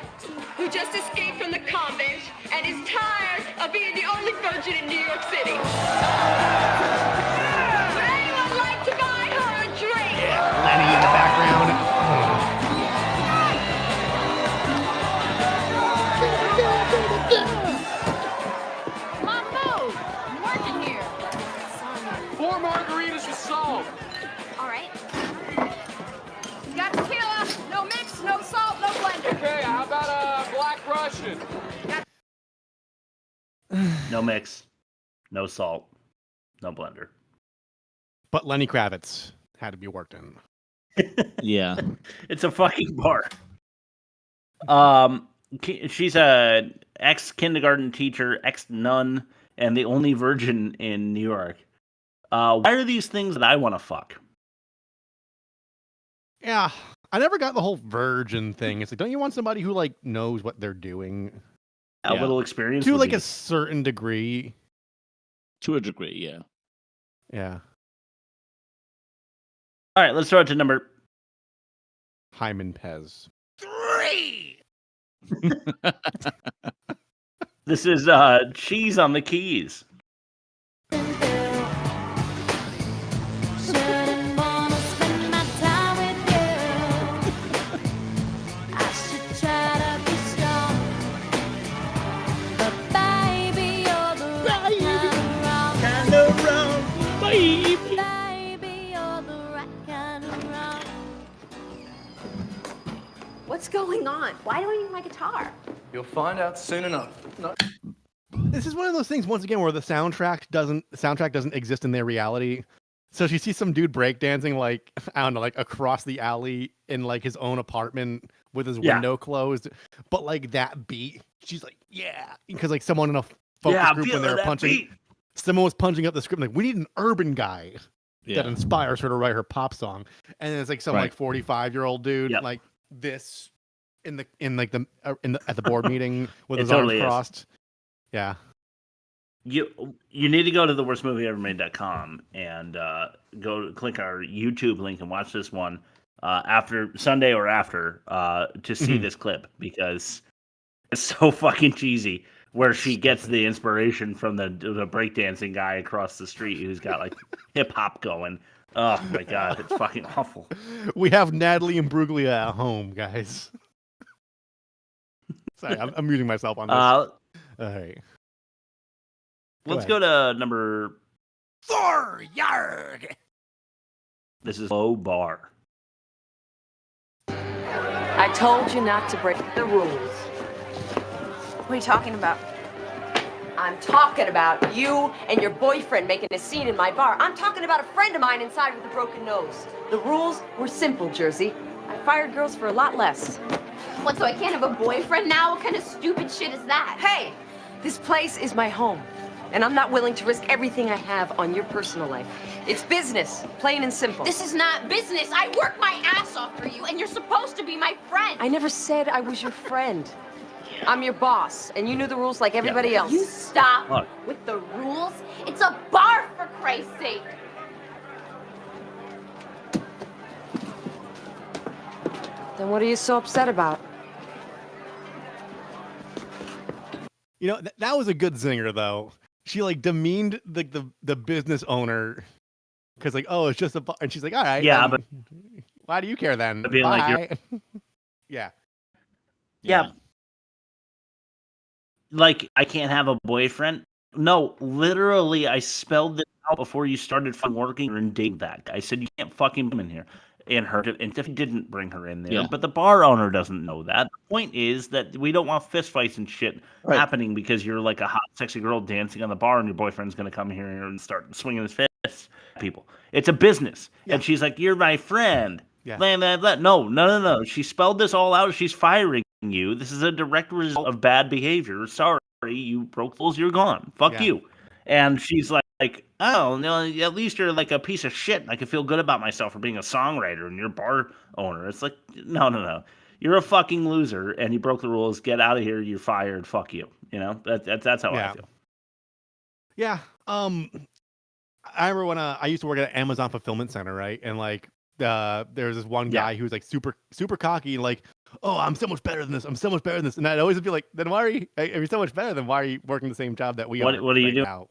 who just escaped from the convent and is tired of being the only virgin in New York City. Would anyone like to buy her a drink? Yeah, Lenny in the background. No mix, no salt, no blender. Okay, how about a Black Russian? No mix, no salt, no blender. But Lenny Kravitz had to be worked in. Yeah. It's a fucking bar. She's a ex-kindergarten teacher, ex-nun, and the only virgin in New York. Why are these things that I want to fuck? Yeah, I never got the whole virgin thing. It's like, don't you want somebody who like knows what they're doing? A little experience to like a certain degree. To a degree, yeah. Yeah. All right, let's throw it to number Hyman Pez. 3. This is Cheese on the Keys. What's going on? Why do I need my guitar? You'll find out soon enough. No. This is one of those things, once again, where the soundtrack doesn't exist in their reality. So she sees some dude breakdancing, like, I don't know, like across the alley in like his own apartment with his window closed. But like that beat, she's like, yeah, because like someone in a focus group when they were punching, someone was punching up the script, like, we need an urban guy that inspires her to write her pop song. And then it's like some like 45-year-old dude like this at the board meeting with his arms crossed. Yeah. You need to go to theworstmovieevermade.com and click our YouTube link and watch this one after Sunday or after to see this clip, because it's so fucking cheesy. Where she gets the inspiration from the breakdancing guy across the street who's got like hip hop going. Oh my god, it's fucking awful. We have Natalie and Bruglia at home, guys. Sorry, I'm muting myself on this. All right. Let's go to number 4. Yarg. This is Low Bar. I told you not to break the rules. What are you talking about? I'm talking about you and your boyfriend making a scene in my bar. I'm talking about a friend of mine inside with a broken nose. The rules were simple, Jersey. I fired girls for a lot less. What, so I can't have a boyfriend now? What kind of stupid shit is that? Hey, this place is my home, and I'm not willing to risk everything I have on your personal life. It's business, plain and simple. This is not business. I work my ass off for you, and you're supposed to be my friend. I never said I was your friend. I'm your boss, and you knew the rules like everybody else. You stop with the rules. It's a bar, for Christ's sake. Then what are you so upset about? You know, that was a good zinger, though. She like demeaned the business owner because like, oh, it's just a bar, and she's like, all right, yeah, but why do you care then? Being like, yeah. Like, I can't have a boyfriend? No, literally, I spelled this out before you started working and dating that guy. I said, you can't fucking come in here. And Tiffany didn't bring her in there. But the bar owner doesn't know that. The point is that we don't want fist fights and shit happening because you're like a hot, sexy girl dancing on the bar and your boyfriend's going to come here and start swinging his fists at people. It's a business. And she's like, you're my friend. Blah, blah, blah. No. She spelled this all out. She's firing you. This is a direct result of bad behavior. Sorry, you broke the rules. You're gone. Fuck you. And she's like, oh, no, at least you're like a piece of shit. I can feel good about myself for being a songwriter and you're a bar owner. It's like, no. You're a fucking loser and you broke the rules. Get out of here. You're fired. Fuck you. You know, that's how I feel. Yeah. I remember when I used to work at an Amazon fulfillment center, right? And like, there was this one guy who was like super cocky, like, oh, I'm so much better than this. I'm so much better than this. And I'd always be like, then why are you, if you're so much better, then why are you working the same job that we are? What are you doing now?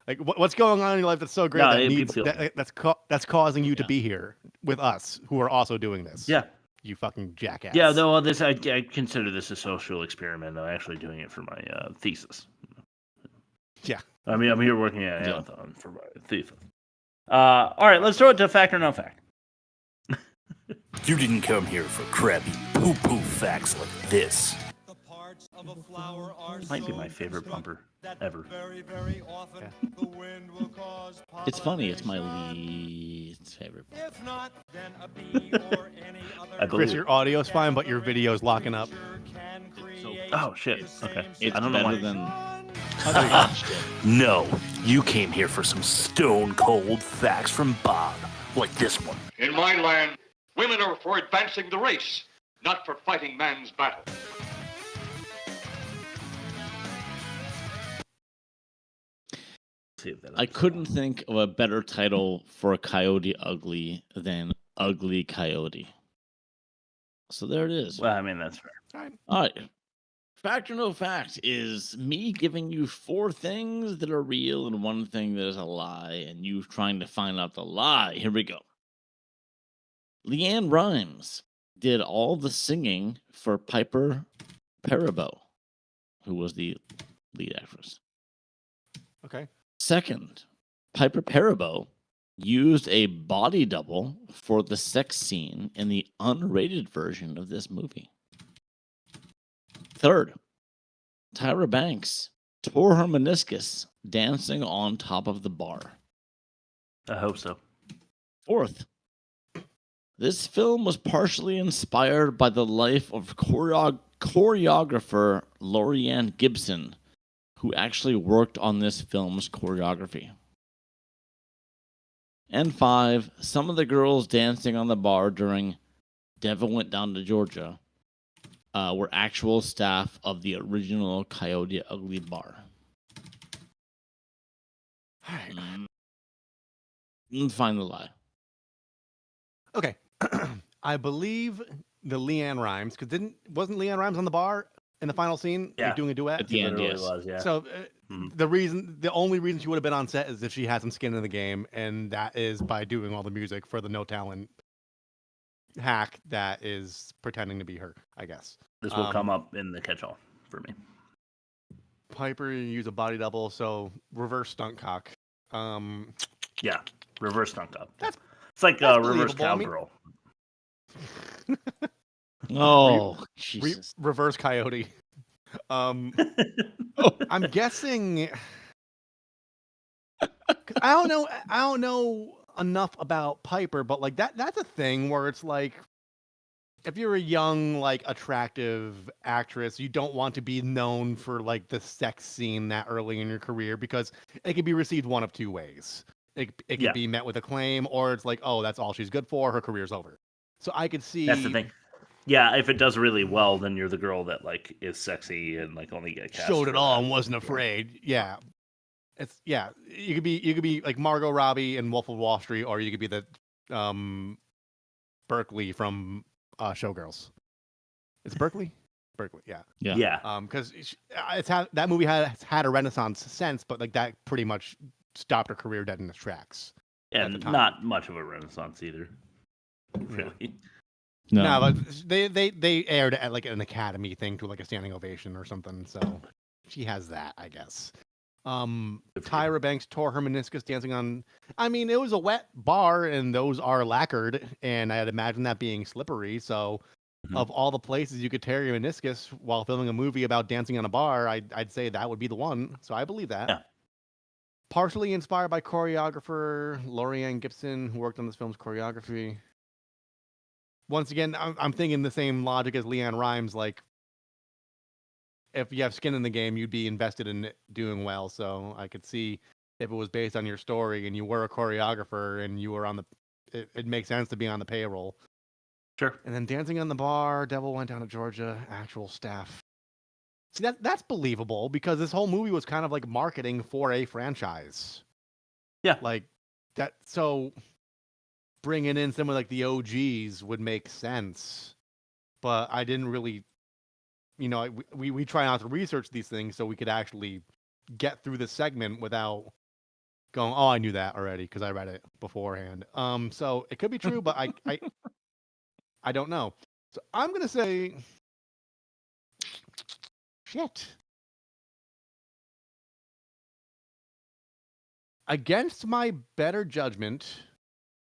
Like, what's going on in your life that's so great that's causing you to be here with us who are also doing this? Yeah. You fucking jackass. Yeah, though I consider this a social experiment. I'm actually doing it for my thesis. Yeah. I mean, I'm here working at Amazon for my thesis. All right, let's throw it to fact or no fact. You didn't come here for crappy poo-poo facts like this. Might be my favorite bumper ever. It's funny. It's my least favorite. Chris, your audio's fine, but your video's locking up. Oh shit. Okay. It's I don't know better why. than. No, you came here for some stone cold facts from Bob, like this one. In my land, women are for advancing the race, not for fighting man's battle. see if that. I couldn't think of a better title for a Coyote Ugly than Ugly Coyote. So there it is. Well, I mean, that's fair. All right. Fact or no fact is me giving you 4 things that are real and 1 thing that is a lie, and you trying to find out the lie. Here we go. Leanne Rimes did all the singing for Piper Perabo, who was the lead actress. Okay. Second, Piper Perabo used a body double for the sex scene in the unrated version of this movie. Third, Tyra Banks tore her meniscus dancing on top of the bar. I hope so. Fourth, this film was partially inspired by the life of choreographer Lorianne Gibson, who actually worked on this film's choreography. And 5, some of the girls dancing on the bar during Devil Went Down to Georgia were actual staff of the original Coyote Ugly bar. Find the lie. Okay. I believe the Leanne Rimes, because wasn't Leanne Rimes on the bar in the final scene, like doing a duet? At the end, yes. Was, yeah. So the only reason she would have been on set is if she had some skin in the game, and that is by doing all the music for the no talent hack that is pretending to be her, I guess. This will come up in the catch-all for me. Piper use a body double, so reverse stunt cock. Yeah, reverse stunt cock. It's like a reverse cowgirl. Jesus. Reverse coyote. I'm guessing. I don't know enough about Piper, but like that's a thing where it's like, if you're a young, like, attractive actress, you don't want to be known for like the sex scene that early in your career, because it could be received one of 2 ways. It could be met with acclaim, or it's like, oh, that's all she's good for, her career's over. So I could see that's the thing. Yeah, if it does really well, then you're the girl that like is sexy and like only get cast showed it all and wasn't afraid. Yeah, you could be like Margot Robbie in Wolf of Wall Street, or you could be the Berkeley from Showgirls. It's Berkeley. Yeah. Because that movie has had a renaissance since, but like that pretty much stopped her career dead in its tracks. And not much of a renaissance either. Really. No, but they aired at like an Academy thing to like a standing ovation or something. So she has that, I guess. Tyra Banks tore her meniscus dancing on. I mean, it was a wet bar, and those are lacquered, and I'd imagine that being slippery. So, of all the places you could tear your meniscus while filming a movie about dancing on a bar, I'd say that would be the one. So I believe that. Yeah. Partially inspired by choreographer Lorianne Gibson, who worked on this film's choreography. Once again, I'm thinking the same logic as Leanne Rimes. Like, if you have skin in the game, you'd be invested in it doing well. So I could see if it was based on your story and you were a choreographer and you were on it makes sense to be on the payroll. Sure. And then dancing on the bar, Devil Went Down to Georgia, actual staff. See, that's believable, because this whole movie was kind of like marketing for a franchise. Yeah. Like that. So bringing in someone like the OGs would make sense. But I didn't really, we try not to research these things so we could actually get through the segment without going, oh, I knew that already because I read it beforehand. So it could be true, but I don't know. So I'm going to say, shit. Against my better judgment,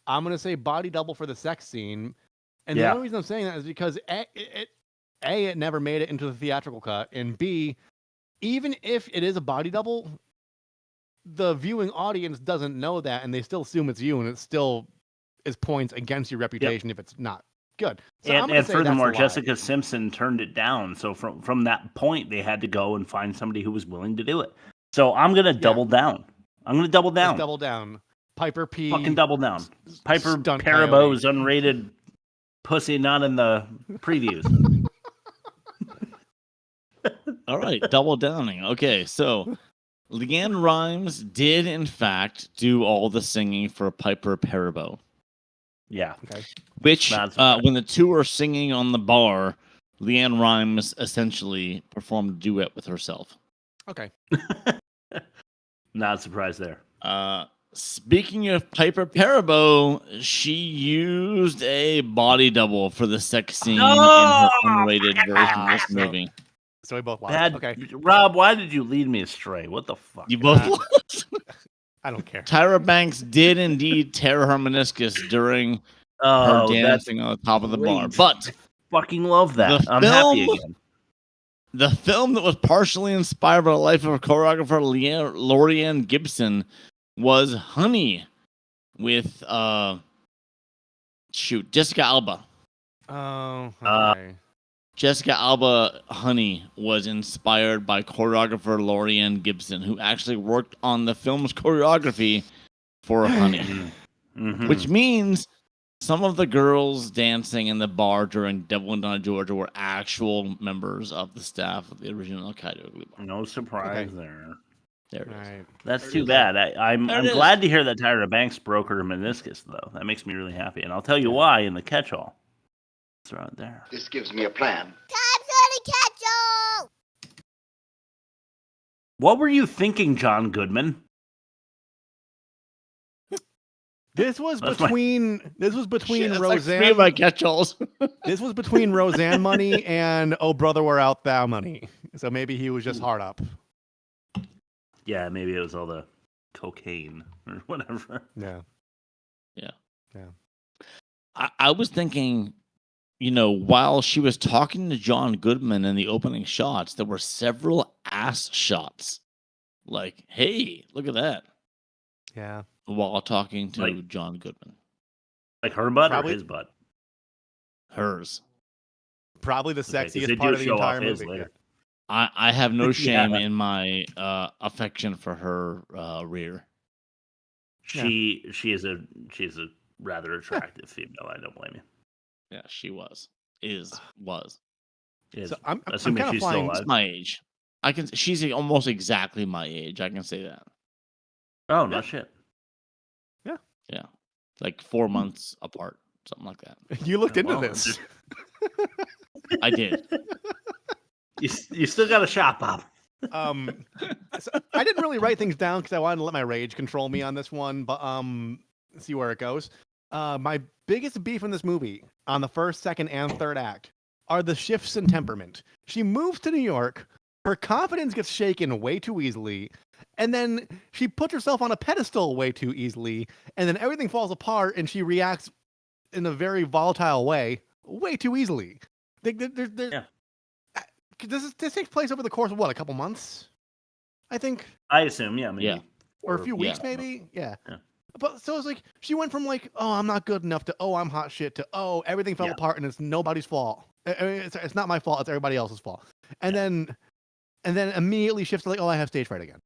I'm going to say body double for the sex scene. And the only reason I'm saying that is because it never made it into the theatrical cut, and B, even if it is a body double, the viewing audience doesn't know that, and they still assume it's you, and it still is points against your reputation if it's not good. So and furthermore, Jessica Simpson turned it down, so from that point, they had to go and find somebody who was willing to do it. So I'm gonna double down. I'm gonna double down. Just double down. Piper P. Fucking double down. Piper Parabo's unrated pussy not in the previews. All right, double downing. Okay, so Leanne Rimes did, in fact, do all the singing for Piper Perabo. Yeah. Okay. Which, when the two are singing on the bar, Leanne Rimes essentially performed a duet with herself. Okay. Not surprised there. Speaking of Piper Perabo, she used a body double for the sex scene in her unrated version of this movie. So we both lost. Okay. Rob, why did you lead me astray? What the fuck? You both lost. I don't care. Tyra Banks did indeed tear her meniscus during her dancing on the top of the bar. But fucking love that. I'm happy again. The film that was partially inspired by the life of choreographer Lorianne Gibson was Honey with Jessica Alba. Oh, okay. Jessica Alba Honey was inspired by choreographer Lorianne Gibson, who actually worked on the film's choreography for Honey. Which means some of the girls dancing in the bar during Devil in Donna Georgia were actual members of the staff of the original Coyote Ugly bar. No surprise there. There it is. Right. That's too bad. I'm glad to hear that Tyra Banks broke her meniscus, though. That makes me really happy. And I'll tell you why in the catch-all. It's right there. This gives me a plan. Time for the catch-all! What were you thinking, John Goodman? This was between Roseanne. Three of my catch-alls. This was between Roseanne money and Oh Brother Where Art Thou money. So maybe he was just hard up. Yeah, maybe it was all the cocaine or whatever. Yeah. I was thinking, while she was talking to John Goodman in the opening shots, there were several ass shots. Like, hey, look at that. Yeah. While talking to John Goodman. Like her butt or his butt? Hers. Probably the sexiest part of the entire movie. I have no shame in my affection for her rear. She is a rather attractive female. I don't blame you. Yeah, she was. Was. Is. So I'm assuming kind of she's still alive. She's my age. She's almost exactly my age. I can say that. Oh, no shit. Yeah. Like 4 months apart. Something like that. You looked into this. I did. You still got a shot, Bob. So I didn't really write things down because I wanted to let my rage control me on this one, but see where it goes. My biggest beef in this movie on the first, second, and third act are the shifts in temperament. She moves to New York, her confidence gets shaken way too easily, and then she puts herself on a pedestal way too easily, and then everything falls apart, and she reacts in a very volatile way way too easily. This takes place over the course of what, a couple months? I think. I assume, yeah, maybe. Yeah. Or a few weeks, maybe. Yeah. But so it's like she went from like, oh, I'm not good enough to, oh, I'm hot shit to, oh, everything fell apart and it's nobody's fault. I mean, it's not my fault. It's everybody else's fault. And then immediately shifts to like, oh, I have stage fright again.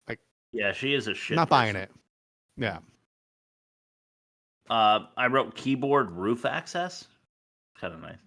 Like, yeah, she is a shit. Not buying it. Yeah. I wrote keyboard roof access. Kind of nice.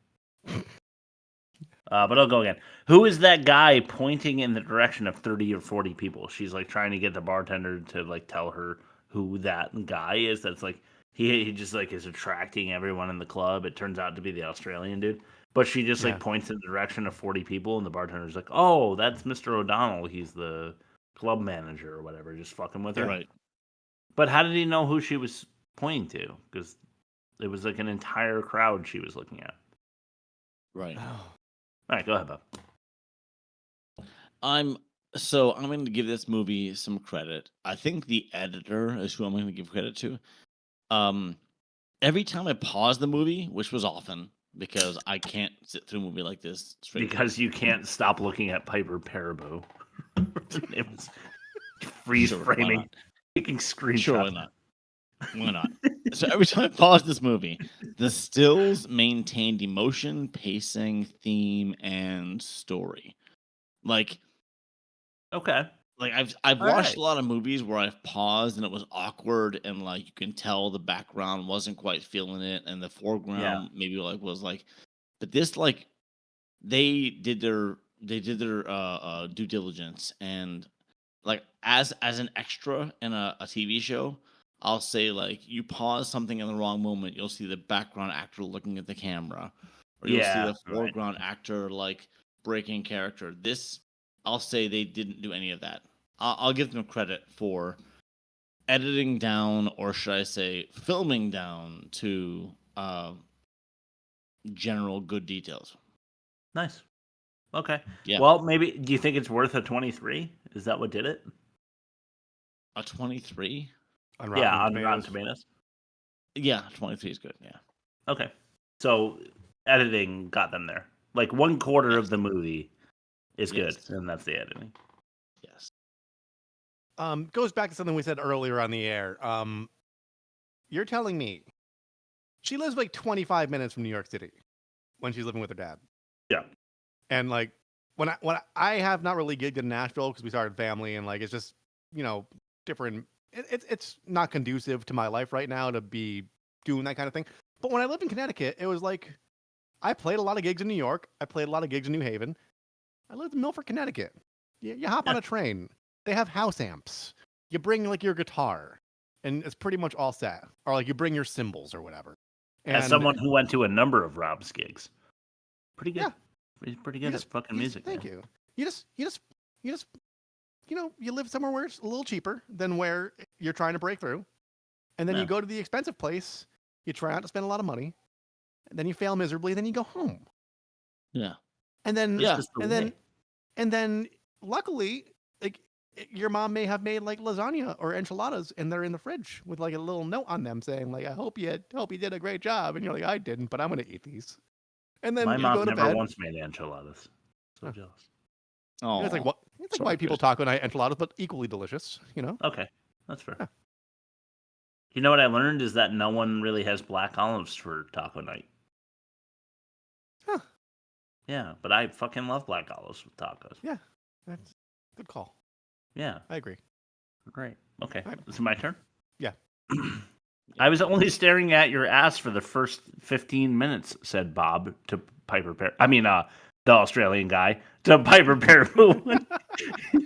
But I'll go again. Who is that guy pointing in the direction of 30 or 40 people? She's like trying to get the bartender to like tell her who that guy is. That's like he just like is attracting everyone in the club. It turns out to be the Australian dude. But she just like points in the direction of 40 people, and the bartender's like, "Oh, that's Mr. O'Donnell. He's the club manager or whatever." Just fucking with her. Right. But how did he know who she was pointing to? Because it was like an entire crowd she was looking at. Right. All right, go ahead, Bob. I'm going to give this movie some credit. I think the editor is who I'm going to give credit to. Every time I pause the movie, which was often because I can't sit through a movie like this. Because you can't stop looking at Piper Perabo. It was freeze framing, taking screenshots. Sure, why not? Why not? So every time I pause this movie, the stills maintained emotion, pacing, theme, and story. Like, okay. Like I've watched a lot of movies where I've paused and it was awkward and like you can tell the background wasn't quite feeling it and the foreground maybe like was like, but this like they did their due diligence and like as an extra in a TV show, I'll say like you pause something in the wrong moment, you'll see the background actor looking at the camera, or you'll see the foreground actor like breaking character. This, I'll say they didn't do any of that. I'll give them credit for editing down, or should I say, filming down to general good details. Nice. Okay. Yeah. Well, maybe. Do you think it's worth a 23? Is that what did it? A 23? On Rotten Tomatoes. Yeah, 23 is good. Yeah. Okay. So editing got them there. Like 1/4 of the movie is good, and that's the editing. Yes. Goes back to something we said earlier on the air. You're telling me she lives like 25 minutes from New York City when she's living with her dad. Yeah. And like when I have not really gigged in Nashville because we started family, and like it's just, you know, different. It's not conducive to my life right now to be doing that kind of thing. But when I lived in Connecticut, it was like I played a lot of gigs in New York. I played a lot of gigs in New Haven. I lived in Milford, Connecticut. You hop on a train. They have house amps. You bring like your guitar, and it's pretty much all set. Or like you bring your cymbals or whatever. And as someone who went to a number of Rob's gigs, pretty good. Yeah. He's pretty good at fucking music. Thank you. You just, you know, you live somewhere where it's a little cheaper than where you're trying to break through. And then you go to the expensive place, you try not to spend a lot of money, and then you fail miserably, then you go home. Yeah. And then, and then luckily, like your mom may have made like lasagna or enchiladas, and they're in the fridge with like a little note on them saying like, I hope you did a great job. And you're like, I didn't, but I'm going to eat these. And then my you mom go to never bed. once made enchiladas. So jealous. Oh, it's like what? It's like white people taco night enchiladas, but equally delicious. You know. Okay, that's fair. Yeah. You know what I learned is that no one really has black olives for taco night. Huh. Yeah, but I fucking love black olives with tacos. Yeah, that's a good call. Yeah, I agree. Great. Okay, this is my turn. Yeah. I was only staring at your ass for the first 15 minutes, said Bob to Piper Perry. I mean, the Australian guy to Piper Perry,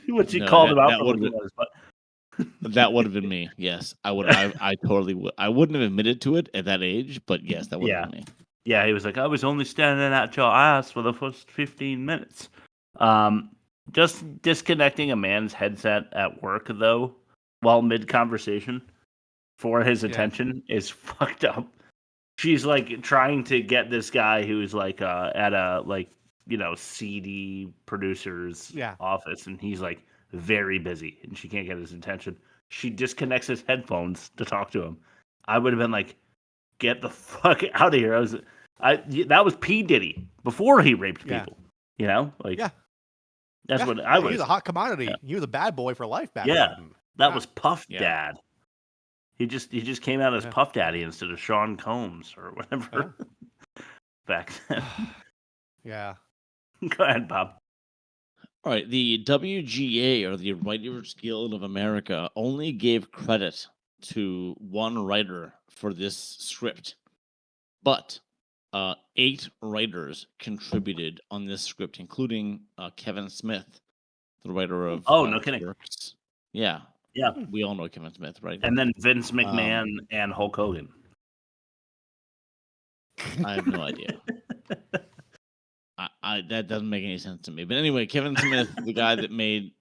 which he called him out for what it was. But that would have been me. Yes, I would. I totally would. I wouldn't have admitted to it at that age, but yes, that would have been me. Yeah, he was like, I was only staring at your ass for the first 15 minutes. Just disconnecting a man's headset at work, though, while mid-conversation for his attention is fucked up. She's like trying to get this guy who's like at a like, you know, CD producer's office, and he's like very busy, and she can't get his attention. She disconnects his headphones to talk to him. I would have been like, get the fuck out of here. That was P. Diddy before he raped people. You know, like that's what I was. He was a hot commodity. He was a bad boy for life back then. That was Puff Dad. He just came out as Puff Daddy instead of Sean Combs or whatever back then. Yeah. Go ahead, Bob. All right. The WGA, or the Writers Guild of America, only gave credit to one writer for this script, but 8 writers contributed on this script, including Kevin Smith, the writer of no kidding. Works. Yeah. Yeah, we all know Kevin Smith, right? And then Vince McMahon and Hulk Hogan. I have no idea. I that doesn't make any sense to me. But anyway, Kevin Smith, the guy that made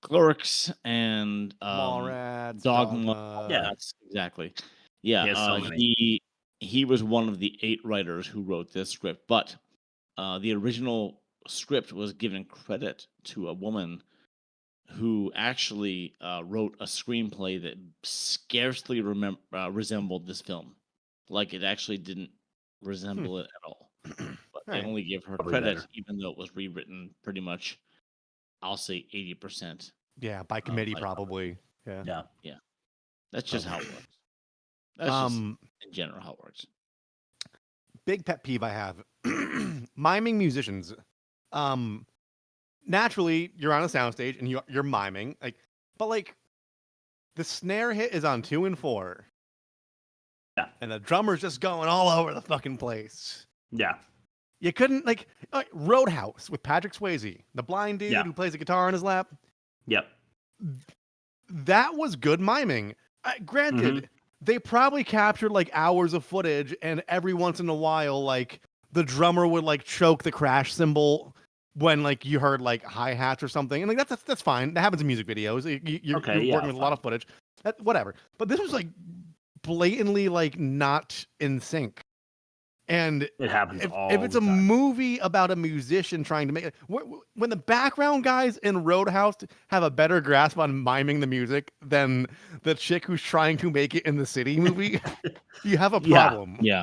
Clerks and Mallrats, Dogma. Yeah, exactly. Yeah, he was one of the 8 writers who wrote this script, but the original script was given credit to a woman who actually wrote a screenplay that scarcely resembled this film. Like, it actually didn't resemble it at all. But they only gave her credit, even though it was rewritten pretty much, I'll say 80%. Yeah, by committee, probably. Yeah. That's just how it works. That's just, in general, how it works. Big pet peeve I have. Miming musicians. Naturally, you're on a soundstage and you're miming, but the snare hit is on 2 and 4. Yeah. And the drummer's just going all over the fucking place. Yeah. You couldn't Roadhouse with Patrick Swayze, the blind dude Yeah. who plays a guitar on his lap. Yep. That was good miming. Granted, they probably captured like hours of footage, and every once in a while, like the drummer would like choke the crash cymbal when like you heard like hi-hats or something, and like that's fine. That happens in music videos. You're working with a lot of footage. Whatever. But this was like blatantly like not in sync. And it happens if it's a movie about a musician trying to make it, when the background guys in Roadhouse have a better grasp on miming the music than the chick who's trying to make it in the city movie, you have a problem. Yeah.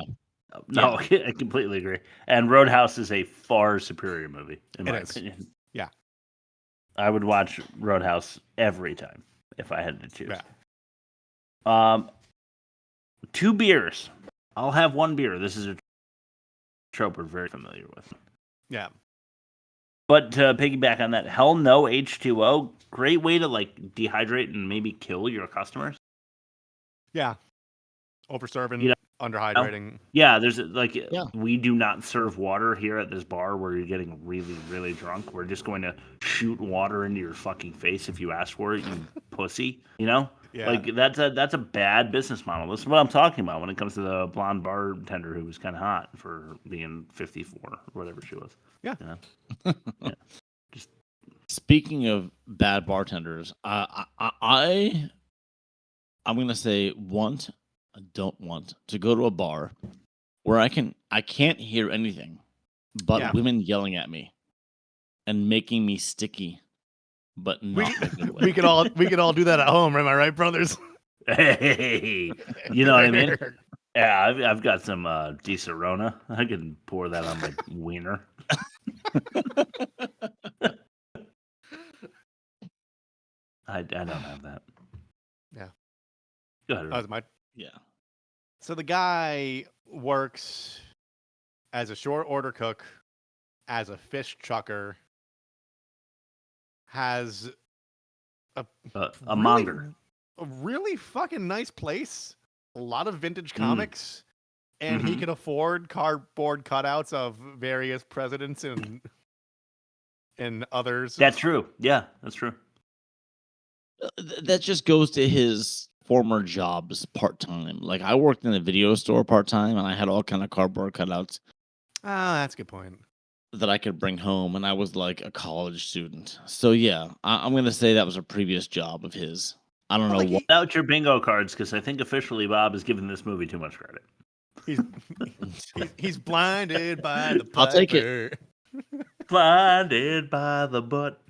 No, I completely agree. And Roadhouse is a far superior movie, in my opinion. Yeah. I would watch Roadhouse every time if I had to choose. Yeah. 2 beers. I'll have 1 beer. This is a trope we're very familiar with. Yeah. But to piggyback on that, hell no H2O. Great way to like dehydrate and maybe kill your customers. Yeah. Overserving, underhydrating. Yeah, there's we do not serve water here at this bar where you're getting really, really drunk. We're just going to shoot water into your fucking face if you ask for it, you pussy. You know? Yeah. Like that's a bad business model. This is what I'm talking about when it comes to the blonde bartender who was kind of hot for being 54 or whatever she was. Yeah. You know? Yeah. Just speaking of bad bartenders, I'm gonna say don't want to go to a bar where I can't hear anything but women yelling at me and making me sticky. But not we could all do that at home, am I right, brothers? Hey, you know what I mean? Yeah, I've got some Di-Serona. I can pour that on my wiener. I don't have that. Yeah. Go ahead. That was my yeah. So the guy works as a short order cook, as a fish chucker, has a really, monger. A really fucking nice place. A lot of vintage comics. And he can afford cardboard cutouts of various presidents and others. That's true. Yeah, that's true. That just goes to his former jobs part-time. Like I worked in a video store part-time and I had all kind of cardboard cutouts. Ah, that's a good point. That I could bring home, and I was like a college student. So yeah, I'm gonna say that was a previous job of his. I don't know what. Out your bingo cards, because I think officially Bob is giving this movie too much credit. He's blinded by the piper. I'll take it. Blinded by the butt.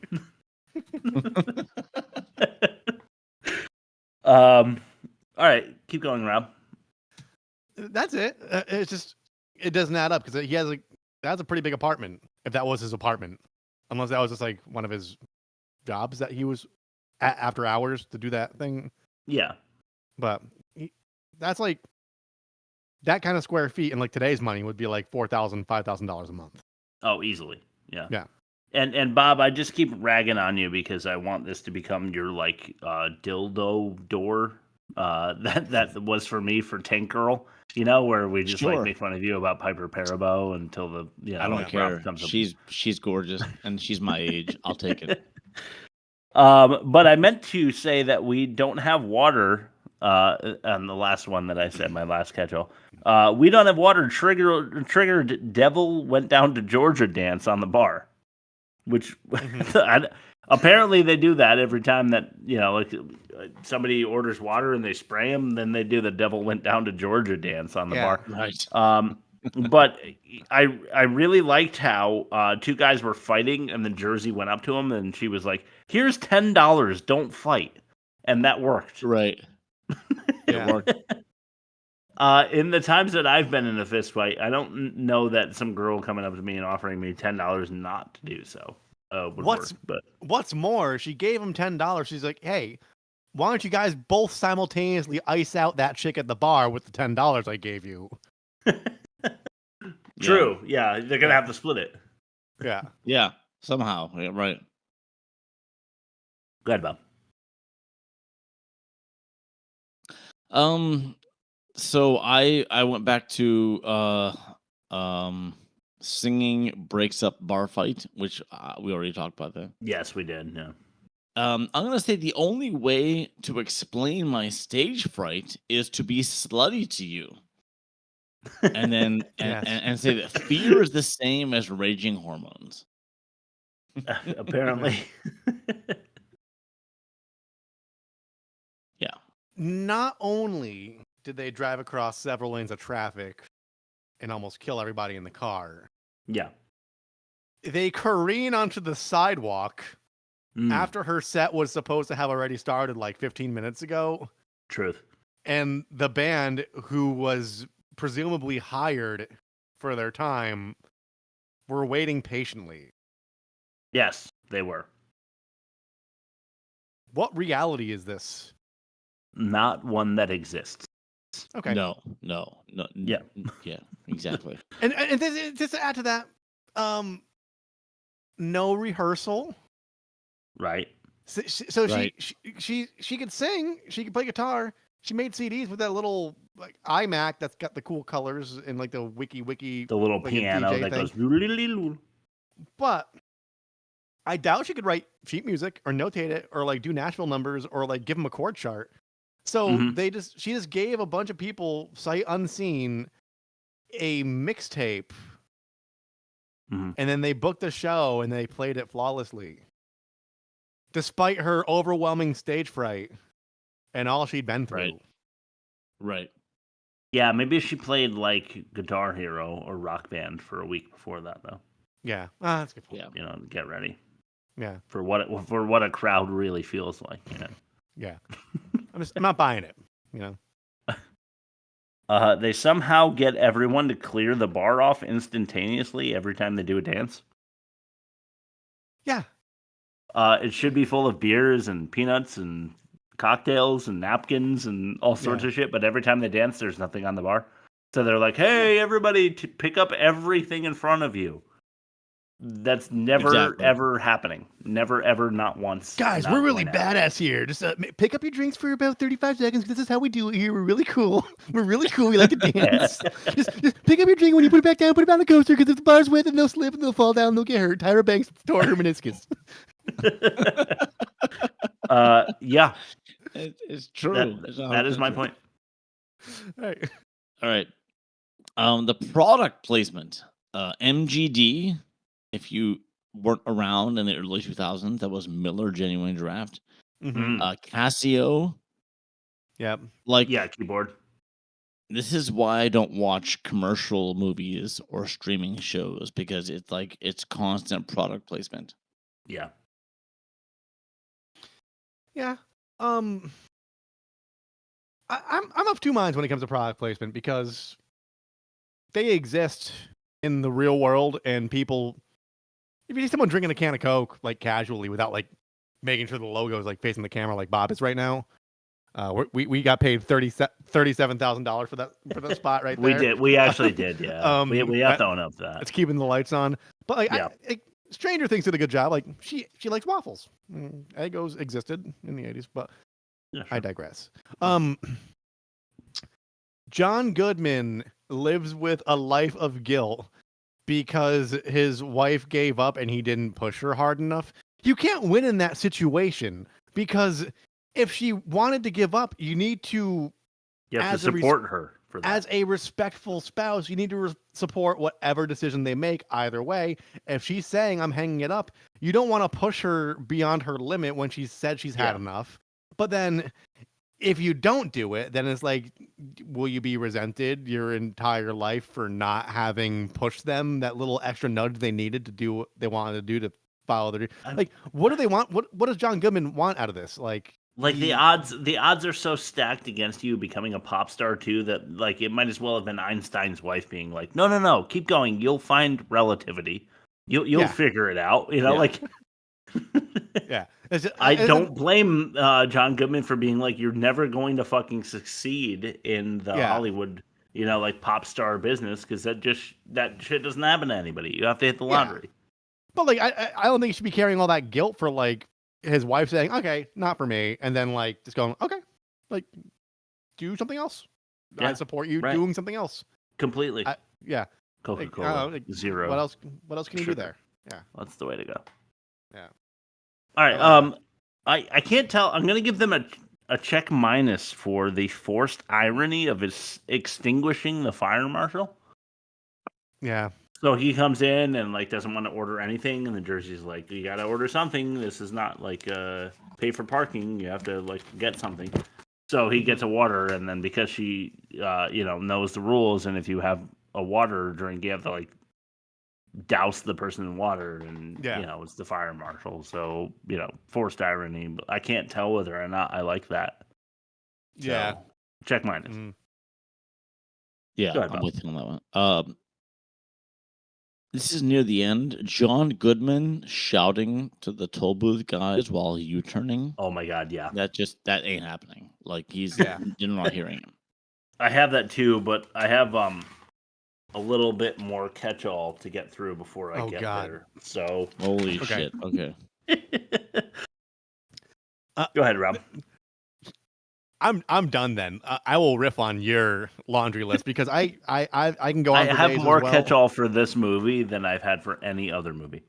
All right, keep going, Rob. That's it. It's just it doesn't add up because he has that's a pretty big apartment. If that was his apartment, unless that was just like one of his jobs that he was after hours to do that thing. Yeah, but that's like that kind of square feet in like today's money would be like $4,000, $5,000 a month. Oh, easily. Yeah. Yeah. And Bob, I just keep ragging on you because I want this to become your like dildo door. That was for me for Tank Girl. You know, where we just like make fun of you about Piper Parabo until the I don't care. She's gorgeous and she's my age. I'll take it. But I meant to say that we don't have water. On the last one that I said, my last catch-all. We don't have water. Triggered Devil Went Down to Georgia dance on the bar, which apparently they do that every time that like somebody orders water and they spray them. Then they do the Devil Went Down to Georgia dance on the bar. Right. But I really liked how 2 guys were fighting and then Jersey went up to him and she was like, "Here's $10. Don't fight," and that worked. Right. It worked. In the times that I've been in a fist fight, I don't know that some girl coming up to me and offering me $10 not to do so would work. But what's more, she gave him $10. She's like, "Hey, why don't you guys both simultaneously ice out that chick at the bar with the $10 I gave you?" True. Yeah, they're gonna have to split it. Yeah. Yeah. Somehow. Yeah, right. Go ahead, Bob. So I went back to singing breaks up bar fight, which we already talked about that. Yes, we did. Yeah. I'm gonna say the only way to explain my stage fright is to be slutty to you, and then and say that fear is the same as raging hormones. Apparently. Yeah. Not only did they drive across several lanes of traffic and almost kill everybody in the car. Yeah. They careen onto the sidewalk after her set was supposed to have already started like 15 minutes ago. Truth. And the band, who was presumably hired for their time, were waiting patiently. Yes, they were. What reality is this? Not one that exists. Okay. No. Yeah. Yeah, exactly. And just to add to that, no rehearsal. Right. So she could sing, she could play guitar. She made CDs with that little like iMac that's got the cool colors and like the wiki the little like piano DJ that thing. goes. But I doubt she could write sheet music or notate it or like do Nashville numbers or like give them a chord chart. So she just gave a bunch of people sight unseen a mixtape, and then they booked the show and they played it flawlessly, despite her overwhelming stage fright and all she'd been through. Right. Yeah, maybe she played like Guitar Hero or Rock Band for a week before that, though. Yeah, that's a good point. Yeah. You know, get ready. Yeah. For what a crowd really feels like. You know. Yeah. I'm not buying it. You know. They somehow get everyone to clear the bar off instantaneously every time they do a dance. Yeah. It should be full of beers and peanuts and cocktails and napkins and all sorts of shit, but every time they dance, there's nothing on the bar. So they're like, hey, everybody, pick up everything in front of you. That's never, ever happening. Never, ever, not once. Guys, we're really badass here. Just pick up your drinks for about 35 seconds. This is how we do it here. We're really cool. We're really cool. We like to dance. just pick up your drink. When you put it back down, put it on the coaster, because if the bar's wet, then they'll slip and they'll fall down and they'll get hurt. Tyra Banks tore her meniscus. Yeah. It's true. That is my point. All right. The product placement. MGD, if you weren't around in the early 2000s, that was Miller Genuine Draft. Casio. Yep. Keyboard. This is why I don't watch commercial movies or streaming shows, because it's constant product placement. Yeah. Yeah. I'm of two minds when it comes to product placement, because they exist in the real world, and people, if you see someone drinking a can of Coke like casually without like making sure the logo is like facing the camera like Bob is right now, we got paid $37,000 for that spot right there. We actually did. Yeah. we have to own up to that. It's keeping the lights on, but like Stranger Things did a good job. Like she likes waffles. Eggos existed in the 80s, but I digress. John Goodman lives with a life of guilt because his wife gave up and he didn't push her hard enough. You can't win in that situation, because if she wanted to give up, you need to support her for that. As a respectful spouse, you need to support whatever decision they make either way. If she's saying I'm hanging it up, you don't want to push her beyond her limit when she said she's had enough. But then if you don't do it, then it's like, will you be resented your entire life for not having pushed them that little extra nudge they needed to do what they wanted to do to follow their like? What do they want? What does John Goodman want out of this? Like the odds are so stacked against you becoming a pop star too, that like it might as well have been Einstein's wife being like, no, keep going. You'll find relativity. You'll figure it out. You know, like. Yeah. I don't blame John Goodman for being like, you're never going to fucking succeed in the Hollywood, like pop star business, because that shit doesn't happen to anybody. You have to hit the lottery. But like, I don't think you should be carrying all that guilt for like his wife saying, okay, not for me, and then like just going, okay, like do something else. I support you doing something else completely. Coca-Cola Zero. What else? What else can you do there? Yeah, that's the way to go. Yeah. All right. I can't tell. I'm gonna give them a check minus for the forced irony of extinguishing the fire marshal. Yeah. So he comes in and like doesn't want to order anything, and the Jersey's like, "You got to order something. This is not like pay for parking. You have to like get something." So he gets a water, and then because she knows the rules, and if you have a water drink, you have to like douse the person in water, and it's the fire marshal. So forced irony. But I can't tell whether or not I like that. Yeah. So, check minus. Yeah, Go ahead, I'm Bob. with you on that one. This is near the end. John Goodman shouting to the toll booth guys while U-turning. Oh my God, yeah. That ain't happening. Like you're not hearing him. I have that too, but I have a little bit more catch-all to get through before I get there. So holy shit. Okay. Go ahead, Rob. I'm done then. I will riff on your laundry list because I can go on. I for have days more as well. catch-all for this movie than I've had for any other movie.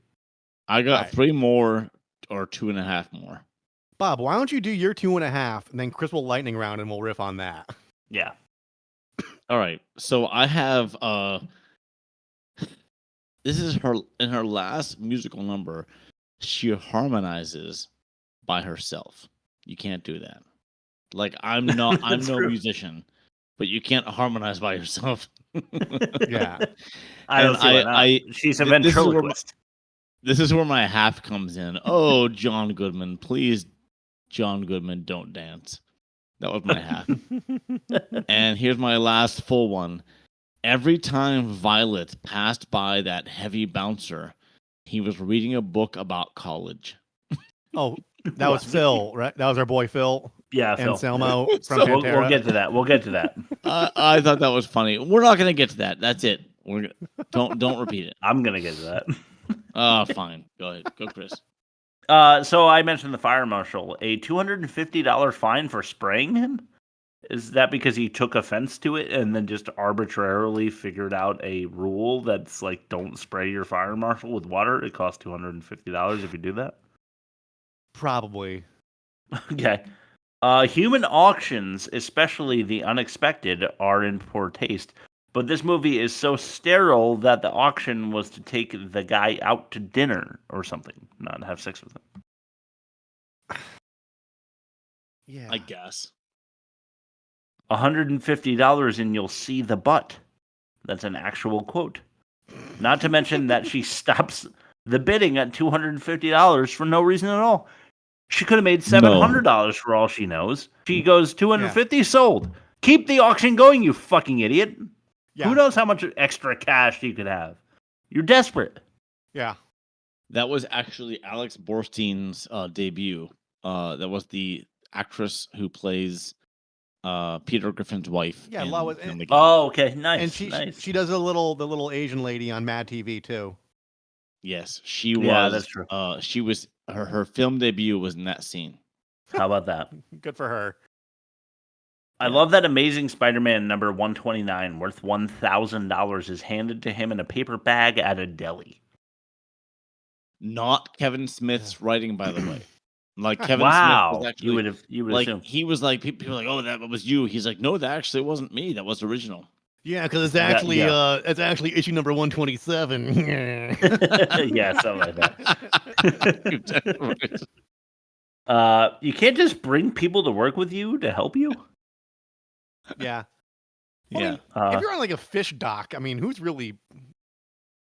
I got 3 more or 2.5 more. Bob, why don't you do your 2.5 and then Chris will lightning round and we'll riff on that. Yeah. All right. So I have this is in her last musical number. She harmonizes by herself. You can't do that. Like I'm no musician, but you can't harmonize by yourself. Yeah. I don't see why not. She's a ventriloquist. This is where my half comes in. Oh, John Goodman, please, John Goodman, don't dance. That was my half. And here's my last full one. Every time Violet passed by that heavy bouncer, he was reading a book about college. Oh, that was Phil, right? That was our boy Phil. Yeah, and Phil. Selmo from So Pantera. we'll get to that. We'll get to that. I thought that was funny. We're not going to get to that. That's it. Don't repeat it. I'm going to get to that. Fine. Go ahead. Go, Chris. So I mentioned the fire marshal. A $250 fine for spraying him? Is that because he took offense to it and then just arbitrarily figured out a rule that's like, don't spray your fire marshal with water? It costs $250 if you do that? Probably. Okay. Human auctions, especially the unexpected, are in poor taste. But this movie is so sterile that the auction was to take the guy out to dinner or something, not have sex with him. Yeah. I guess. $150 and you'll see the butt. That's an actual quote. Not to mention that she stops the bidding at $250 for no reason at all. She could have made $700 for all she knows. She goes $250 sold. Keep the auction going, you fucking idiot. Yeah. Who knows how much extra cash you could have? You're desperate. Yeah. That was actually Alex Borstein's debut. That was the actress who plays Peter Griffin's wife. Yeah, okay, nice. And she does the little Asian lady on Mad TV too. Yes, she was. Yeah, that's true. She was her film debut was in that scene. How about that? Good for her. I love that Amazing Spider-Man number 129, worth $1,000, is handed to him in a paper bag at a deli. Not Kevin Smith's writing, by the way. Like Kevin Smith was actually, you would like assume. he was like people were like, oh, that was you. He's like, no, that actually wasn't me. That was original. Yeah, because it's actually it's actually issue number 127. Yeah, something like that. You can't just bring people to work with you to help you. Yeah. Well, yeah. I mean, if you're on like a fish dock, I mean, who's really?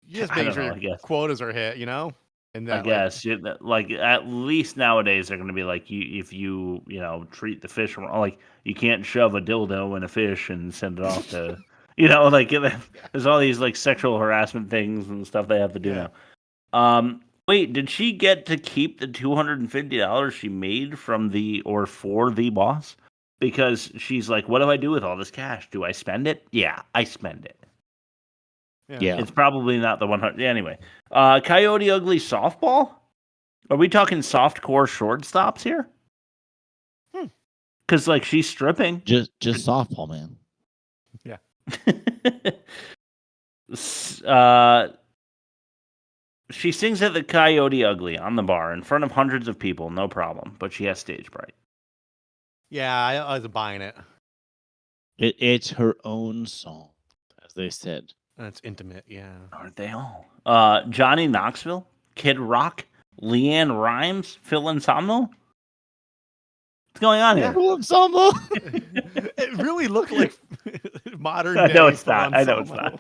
You just make sure your quotas are hit, you know. And that, I guess, like at least nowadays they're going to be like, if you treat the fish wrong, like you can't shove a dildo in a fish and send it off to, like there's all these like sexual harassment things and stuff they have to do now. Wait, did she get to keep the $250 she made for the boss? Because she's like, what do I do with all this cash? Do I spend it? Yeah, I spend it. Yeah. It's probably not the 100. Anyway, Coyote Ugly softball? Are we talking softcore shortstops here? Because like she's stripping. Just softball, man. Yeah. She sings at the Coyote Ugly on the bar in front of hundreds of people, no problem, but she has stage fright. Yeah, I wasn't buying it. It's her own song, as they said. That's intimate, yeah. Aren't they all? Johnny Knoxville, Kid Rock, Leanne Rimes, Phil Anselmo. What's going on here? Phil Anselmo. It really looked like modern I day. know it's not. I know it's not.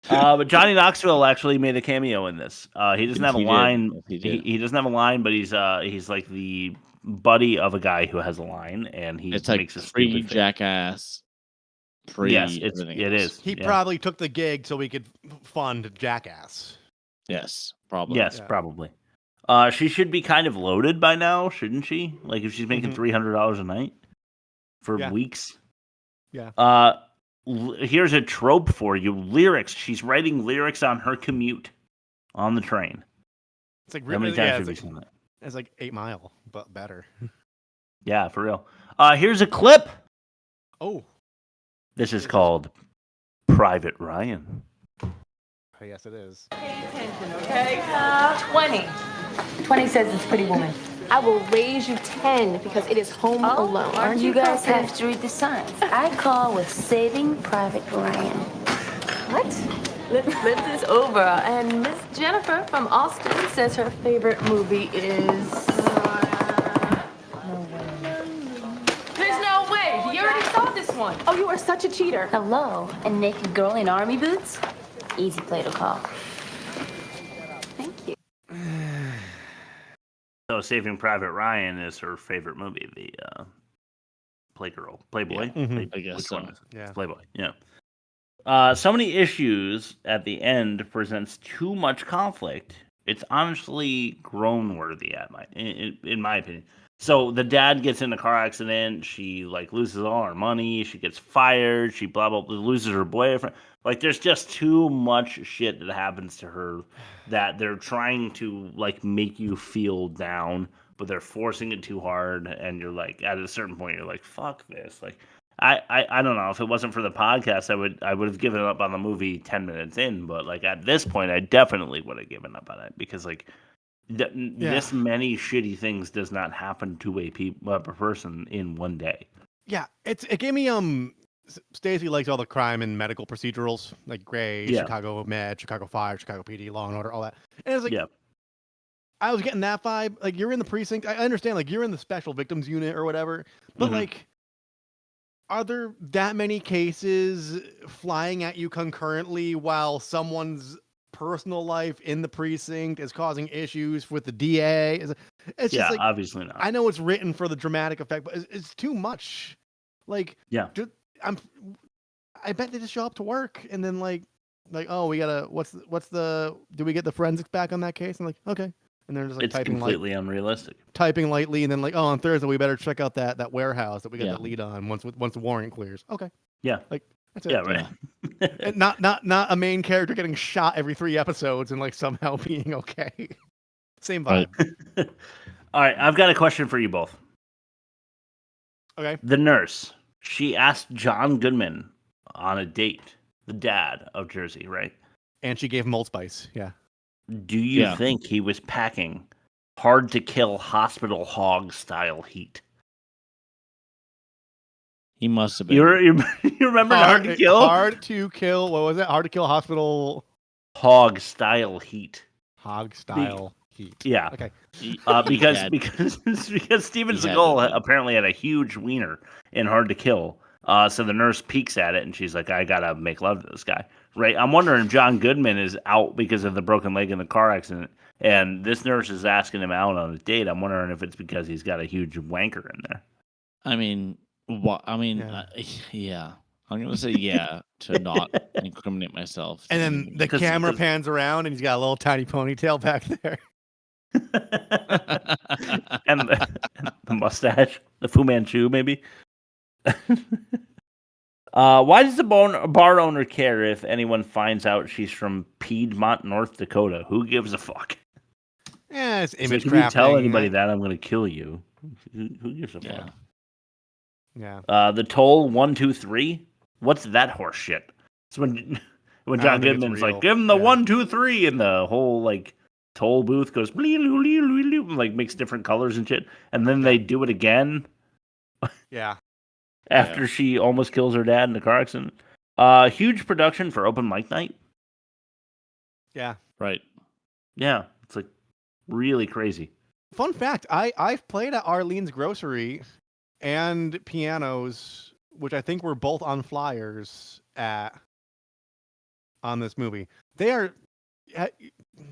But Johnny Knoxville actually made a cameo in this. He doesn't have a line. He doesn't have a line, but he's like the buddy of a guy who has a line, and he It's makes like a free stupid Jackass. Yes, it is. He probably took the gig so we could fund Jackass. Yes, probably. Yes, probably. She should be kind of loaded by now, shouldn't she? Like if she's making $300 a night for weeks. Yeah. Here's a trope for you: lyrics. She's writing lyrics on her commute on the train. It's like how many times have you seen that? It's like 8 Mile, but better. Yeah, for real. Here's a clip. Oh. This is called Private Ryan. Oh, yes, it is. Pay attention, okay? 20. 20 says it's Pretty Woman. I will raise you 10 because it is Home Alone. Aren't you guys have to read the signs? I call with Saving Private Ryan. What? Let's flip this over. And Miss Jennifer from Austin says her favorite movie is... There's no way. You already saw this one. Oh, you are such a cheater. Hello, a naked girl in army boots? Easy play to call. Thank you. So Saving Private Ryan is her favorite movie, the Playboy. Yeah, I guess Which so. one is it? Yeah. Playboy. Yeah. So many issues at the end presents too much conflict. It's honestly groan worthy in my opinion. So the dad gets in a car accident. She loses all her money. She gets fired. She blah blah blah, loses her boyfriend. There's just too much shit that happens to her that they're trying to make you feel down, but they're forcing it too hard. And you're at a certain point, you're like, fuck this. I don't know. If it wasn't for the podcast, I would have given up on the movie 10 minutes in. But at this point, I definitely would have given up on it because this many shitty things does not happen to a person in one day. Yeah, it gave me Stacey likes all the crime and medical procedurals like Grey, Chicago Med, Chicago Fire, Chicago PD, Law and Order, all that. And it's I was getting that vibe. You're in the precinct. I understand. You're in the special victims unit or whatever. But are there that many cases flying at you concurrently while someone's personal life in the precinct is causing issues with the DA? It's just obviously not. I know it's written for the dramatic effect, but it's too much. I bet they just show up to work and then oh, we gotta do we get the forensics back on that case? I'm okay. And they're just it's typing completely unrealistic. Typing lightly, and then oh, on Thursday we better check out that warehouse that we got the lead on once the warrant clears. Okay. Yeah. That's it. Yeah, right. And not a main character getting shot every 3 episodes and somehow being okay. Same vibe. Right. All right, I've got a question for you both. Okay. The nurse, she asked John Goodman on a date, the dad of Jersey, right? And she gave him Old Spice. Yeah. Do you think he was packing hard-to-kill hospital hog-style heat? He must have been. You remember Hard to Kill? Hard to Kill. What was it? Hard to Kill hospital. Hog-style heat. Hog-style heat. Yeah. Okay. Because Steven Seagal apparently had a huge wiener in Hard to Kill. So the nurse peeks at it and she's like, I gotta make love to this guy. Right? I'm wondering if John Goodman is out because of the broken leg in the car accident, and this nurse is asking him out on a date. I'm wondering if it's because he's got a huge wanker in there. I mean, yeah. I'm gonna say to not incriminate myself. And then the camera pans around, and he's got a little tiny ponytail back there. and the mustache, the Fu Manchu, maybe. Why does the bar owner care if anyone finds out she's from Piedmont, North Dakota? Who gives a fuck? Yeah, it's image crafting. If you tell anybody that, I'm going to kill you. Who gives a fuck? Yeah. The toll 123. What's that horse shit? It's when I John don't think it's Goodman's real. like, give him the Yeah. 1, 2, 3, and the whole like toll booth goes like makes different colors and shit, and then they do it again Yeah. after she almost kills her dad in a car accident. Huge production for open mic night. Yeah. Right. Yeah, it's like really crazy. Fun fact, I've played at Arlene's Grocery and Pianos, which I think were both on flyers on this movie. They are,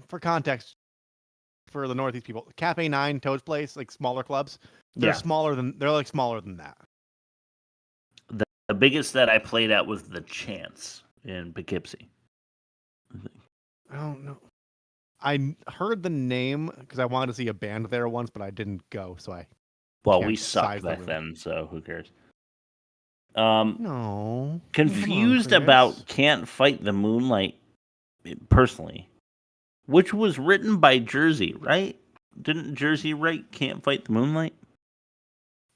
for context, for the Northeast people, Cafe 9, Toad's Place, like smaller clubs, they're smaller than that. The biggest that I played at was the Chance in Poughkeepsie. I don't know. I heard the name because I wanted to see a band there once, but I didn't go, so Well, can't we size sucked the back room. then, so who cares? No. Confused Come on, about Chris. Can't Fight the Moonlight, personally, which was written by Jersey, right? Didn't Jersey write Can't Fight the Moonlight?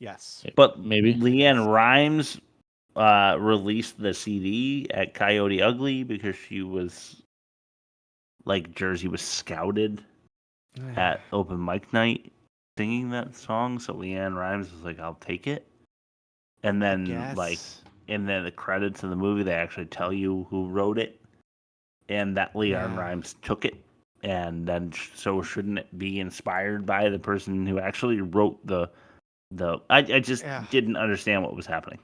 Yes. But maybe Leanne Rimes released the CD at Coyote Ugly because she was like Jersey was scouted at open mic night singing that song, so Leanne Rimes was like, I'll take it. And then in the credits of the movie they actually tell you who wrote it, and that Leanne Rimes took it, and then so shouldn't it be inspired by the person who actually wrote the I just didn't understand what was happening.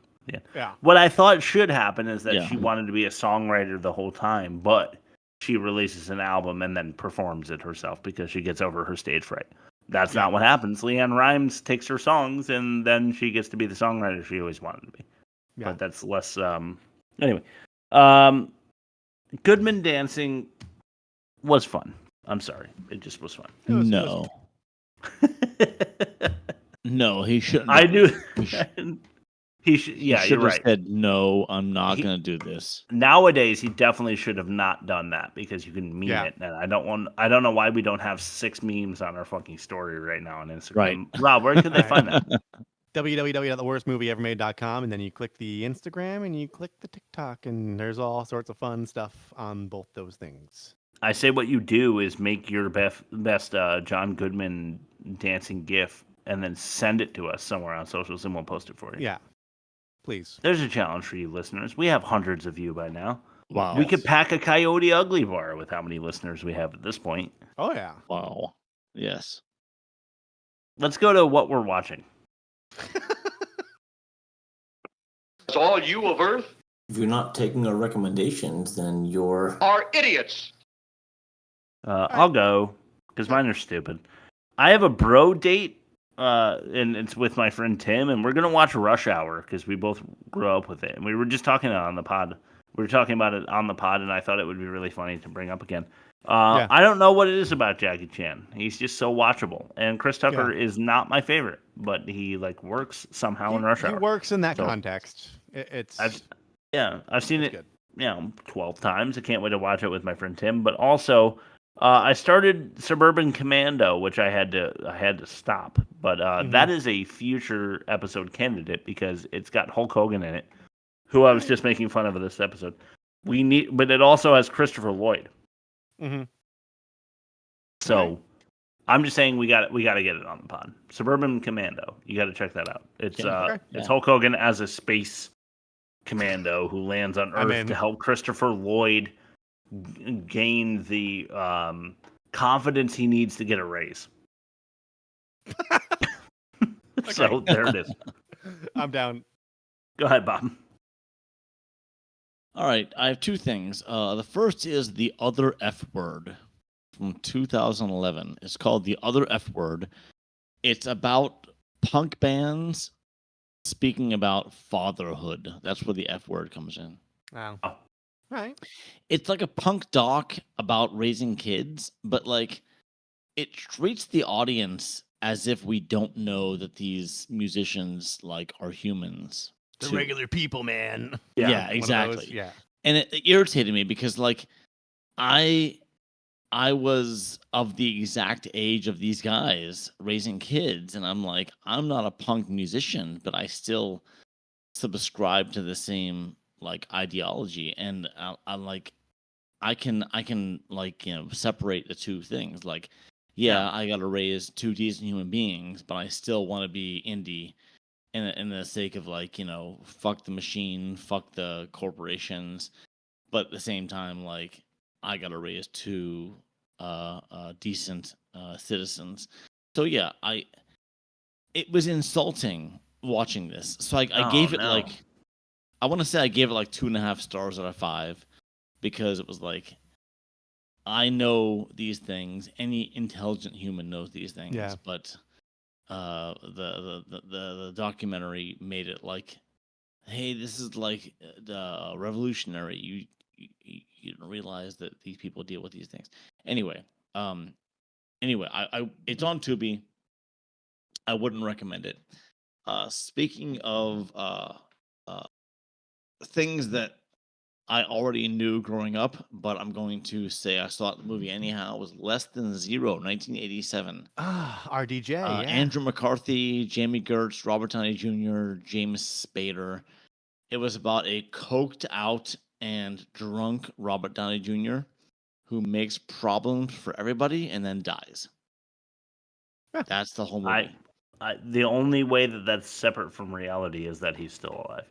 Yeah. What I thought should happen is that she wanted to be a songwriter the whole time, but she releases an album and then performs it herself because she gets over her stage fright. That's not what happens. Leanne Rimes takes her songs and then she gets to be the songwriter she always wanted to be. Yeah. But that's less. Anyway, Goodman dancing was fun. I'm sorry, it just was fun. No. No, he shouldn't. I knew. He should. Yeah, should you're have right. said no. I'm not going to do this. Nowadays, he definitely should have not done that because you can meme it, and I don't know why we don't have 6 memes on our fucking story right now on Instagram. Right. Rob, where can they find that? www.theworstmovieevermade.com, and then you click the Instagram and you click the TikTok, and there's all sorts of fun stuff on both those things. I say what you do is make your best John Goodman dancing GIF and then send it to us somewhere on socials, and we'll post it for you. Yeah. Please. There's a challenge for you listeners. We have hundreds of you by now. Wow. We could pack a Coyote Ugly bar with how many listeners we have at this point. Oh, yeah. Wow. Yes. Let's go to what we're watching. It's all you of Earth If you're not taking our recommendations, then you're... are idiots. I'll go, because mine are stupid. I have a bro date, and it's with my friend Tim, and we're going to watch Rush Hour, because we both grew up with it. And we were just talking on the pod. We were talking about it on the pod, and I thought it would be really funny to bring up again. I don't know what it is about Jackie Chan. He's just so watchable. And Chris Tucker is not my favorite, but he works somehow in Rush Hour. He works in that context. I've seen it 12 times. I can't wait to watch it with my friend Tim. But also, I started Suburban Commando, which I had to stop. But that is a future episode candidate because it's got Hulk Hogan in it, who I was just making fun of this episode. But it also has Christopher Lloyd. Mm-hmm. So I'm just saying we got to get it on the pod. Suburban Commando, you got to check that out. It's it's Hulk Hogan as a space commando who lands on Earth to help Christopher Lloyd gain the confidence he needs to get a raise. So there it is. I'm down. Go ahead, Bob. All right, I have 2 things. The first is The Other F Word from 2011. It's called The Other F Word. It's about punk bands speaking about fatherhood. That's where the F word comes in. Wow. Right. It's like a punk doc about raising kids, but it treats the audience as if we don't know that these musicians are humans. They're regular people, man. Yeah, exactly. Yeah. And it irritated me because I was of the exact age of these guys raising kids, and I'm like, I'm not a punk musician, but I still subscribe to the same like ideology, and I can like separate the two things. Like, I got to raise two decent human beings, but I still want to be indie in the sake of like fuck the machine, fuck the corporations, but at the same time like I got to raise two decent citizens. So it was insulting watching this. So I gave it like, I want to say I gave it like 2.5 stars out of 5 because it was like, I know these things. Any intelligent human knows these things. Yeah. But the documentary made it like, hey, this is like the revolutionary. You don't realize that these people deal with these things. Anyway, I it's on Tubi. I wouldn't recommend it. Speaking of things that I already knew growing up, but I'm going to say I saw the movie anyhow. It was Less Than Zero, 1987. RDJ. Andrew McCarthy, Jamie Gertz, Robert Downey Jr., James Spader. It was about a coked out and drunk Robert Downey Jr. who makes problems for everybody and then dies. That's the whole movie. The only way that that's separate from reality is that he's still alive.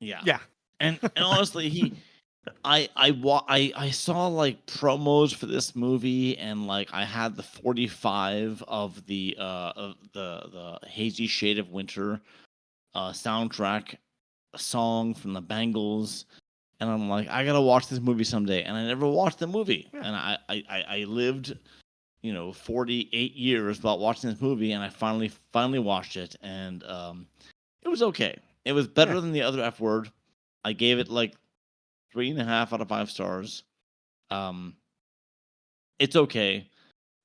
Yeah. And honestly, I saw like promos for this movie, and like I had the 45 of the Hazy Shade of Winter soundtrack song from the Bangles, and I'm like, I gotta watch this movie someday, and I never watched the movie, and I lived 48 years without watching this movie, and I finally watched it, and it was okay. It was better than the other F Word. I gave it like 3.5 out of 5 stars. It's okay.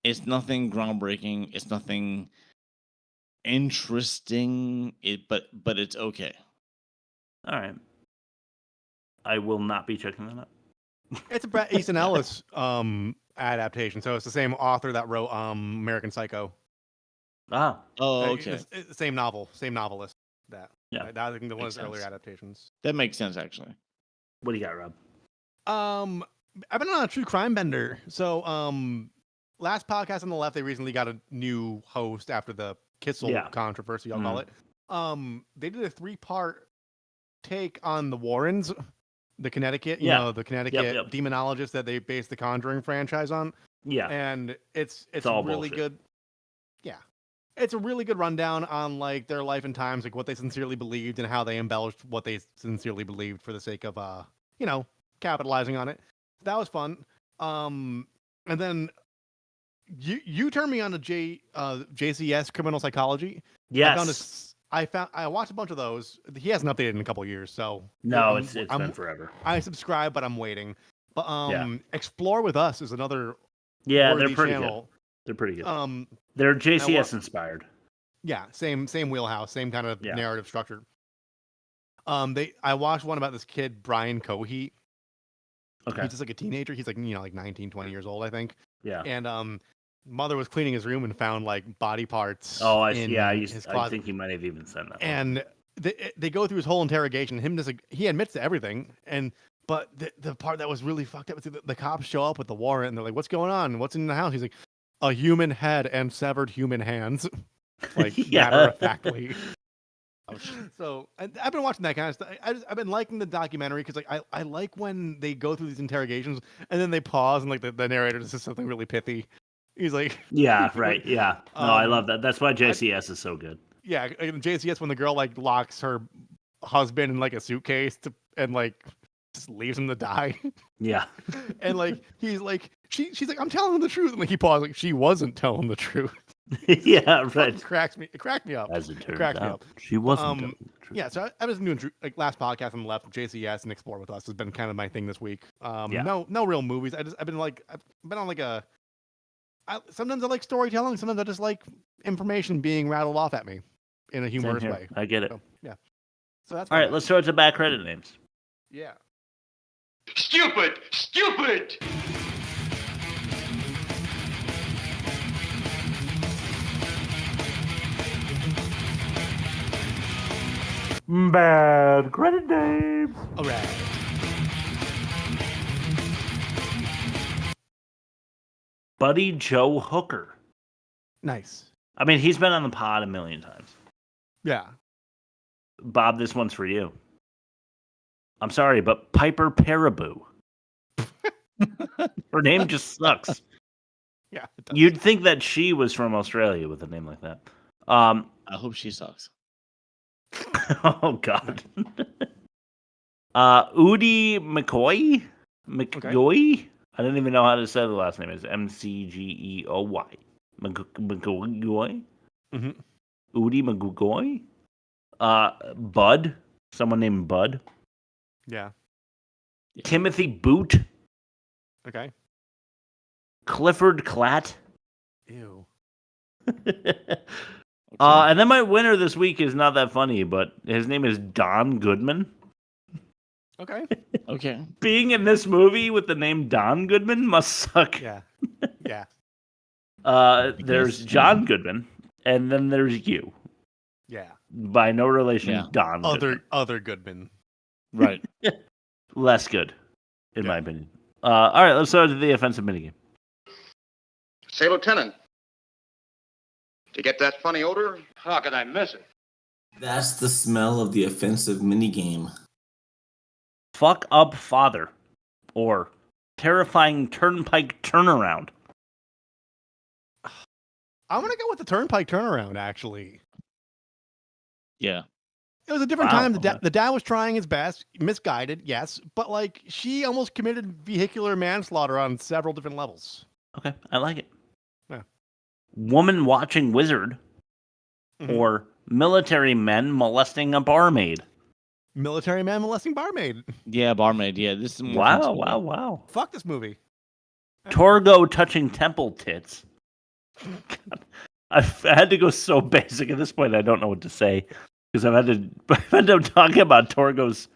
It's nothing groundbreaking. It's nothing interesting. But it's okay. All right. I will not be checking that out. It's a Bret Easton Ellis adaptation, so it's the same author that wrote American Psycho. Ah. Oh, okay. It's the same novelist. That. Yeah. I think the one of his earlier adaptations. That makes sense, actually. What do you got, Rob? I've been on a true crime bender. So, last podcast on the left, they recently got a new host after the Kissel controversy, I'll call it. They did a 3-part take on the Warrens, the Connecticut, the Connecticut demonologists that they based the Conjuring franchise on. Yeah. And it's all really bullshit. good. Yeah. It's a really good rundown on like their life and times, like what they sincerely believed and how they embellished what they sincerely believed for the sake of capitalizing on it. That was fun. And then you turned me on to JCS Criminal Psychology. Yes. I watched a bunch of those. He hasn't updated in a couple of years, so no, it's been forever. I subscribe, but I'm waiting. But Explore With Us is another they're pretty channel. good. They're pretty good. They're JCS inspired. Yeah, same wheelhouse, same kind of narrative structure. I watched one about this kid Brian Coheet. Okay. He's just like a teenager. He's like like 19, 20 years old, I think. Yeah. And mother was cleaning his room and found like body parts. Oh, I think he might have even said that. And they go through his whole interrogation. Him just like he admits to everything, but the part that was really fucked up was the cops show up with the warrant and they're like, "What's going on? What's in the house?" He's like, "A human head and severed human hands," like matter of factly. So I've been watching that kind of stuff. I've been liking the documentary because like I like when they go through these interrogations and then they pause and like the narrator says something really pithy. He's like, yeah, right, yeah. No, I love that. That's why JCS is so good. Yeah, JCS when the girl like locks her husband in like a suitcase and like just leaves him to die. Yeah. And like he's like she's like, "I'm telling the truth," and like he paused like she wasn't telling the truth. Yeah, right. It cracked me up. As it turns out, she wasn't telling the truth. Yeah, so I was doing like last podcast on the left, JCS and Explore With Us has been kind of my thing this week. No real movies. I've been on like a. Sometimes I like storytelling. Sometimes I just like information being rattled off at me in a humorous way. I get it. So, yeah. So that's all right. Let's throw it to back credit names. Yeah. Stupid! Stupid! Bad credit names. All right. Buddy Joe Hooker. Nice. I mean, he's been on the pod a million times. Yeah. Bob, this one's for you. I'm sorry, but Piper Paraboo. Her name just sucks. Yeah. You'd think that she was from Australia with a name like that. I hope she sucks. Oh, God. Udi McCoy? McGoy? I don't even know how to say the last name. It's McGeoy. McGoy? Mm-hmm. Udi McGoy? Bud? Someone named Bud? Yeah. Timothy Boot? Okay. Clifford Clatt? Ew. And then my winner this week is not that funny, but his name is Don Goodman. Okay. Okay. Being in this movie with the name Don Goodman must suck. Yeah. Yeah. There's John Goodman, and then there's you. Yeah. By no relation, Don Goodman. Other Goodman. Right. Less good, in my opinion. All right, let's start with the offensive minigame. Say, Lieutenant, did you get that funny odor? How could I miss it? That's the smell of the offensive minigame. Fuck up father, or terrifying turnpike turnaround. I'm gonna go with the turnpike turnaround. Actually, yeah. It was a different Wow, time. okay. The dad was trying his best, misguided, yes, but like she almost committed vehicular manslaughter on several different levels. Okay, I like it. Yeah. Woman watching wizard, or military men molesting a barmaid. Military man molesting barmaid. Yeah, barmaid. Yeah, this is more Wow. Fuck this movie. Torgo touching temple tits. God, I had to go so basic at this point. I don't know what to say because I've ended up talking about Torgo's,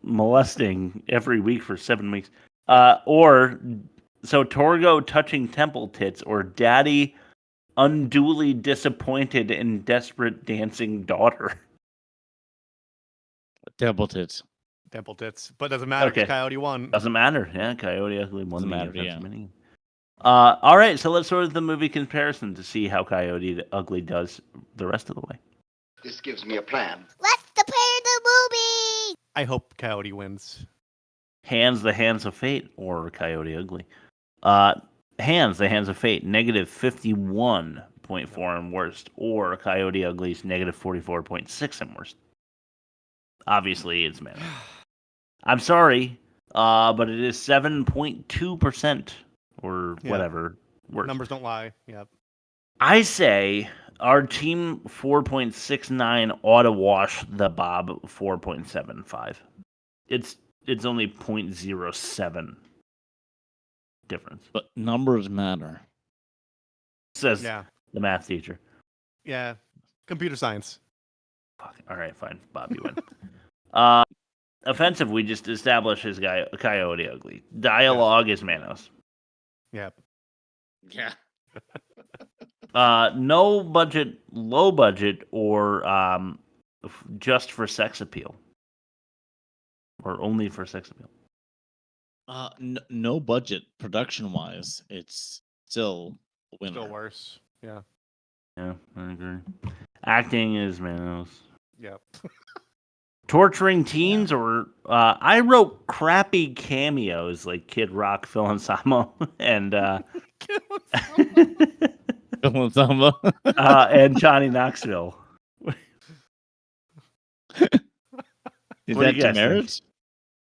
molesting every week for 7 weeks. So Torgo touching temple tits, or daddy unduly disappointed in desperate dancing daughter. Temple tits. Temple tits. But doesn't matter because Coyote won. Doesn't matter. Yeah, Coyote Ugly won. Doesn't matter, yeah. All right, so let's sort of the movie comparison to see how Coyote Ugly does the rest of the way. This gives me a plan. Let's compare the movie. I hope Coyote wins. Hands, the Hands of Fate, or Coyote Ugly. Hands, the Hands of Fate, negative 51.4 and worst, or Coyote Ugly's negative 44.6 and worst. Obviously, it's man. I'm sorry, but it is 7.2%, or whatever. Worst. Numbers don't lie. Yep. I say our team 4.69 ought to wash the Bob 4.75. It's only 0.07 difference. But numbers matter. Says the math teacher. Yeah. Computer science. Fuck. All right, fine. Bob, you win. Offensive, we just established his guy Coyote Ugly. Dialogue is Manos. Yep. Yeah. No budget, low budget, or just for sex appeal, or only for sex appeal. No budget production wise. It's still a winner. Still worse. Yeah. Yeah, I agree. Acting is Manos. Yep. Torturing teens, or I wrote crappy cameos like Kid Rock, Phil Anselmo, and and Johnny Knoxville. Is that demerits?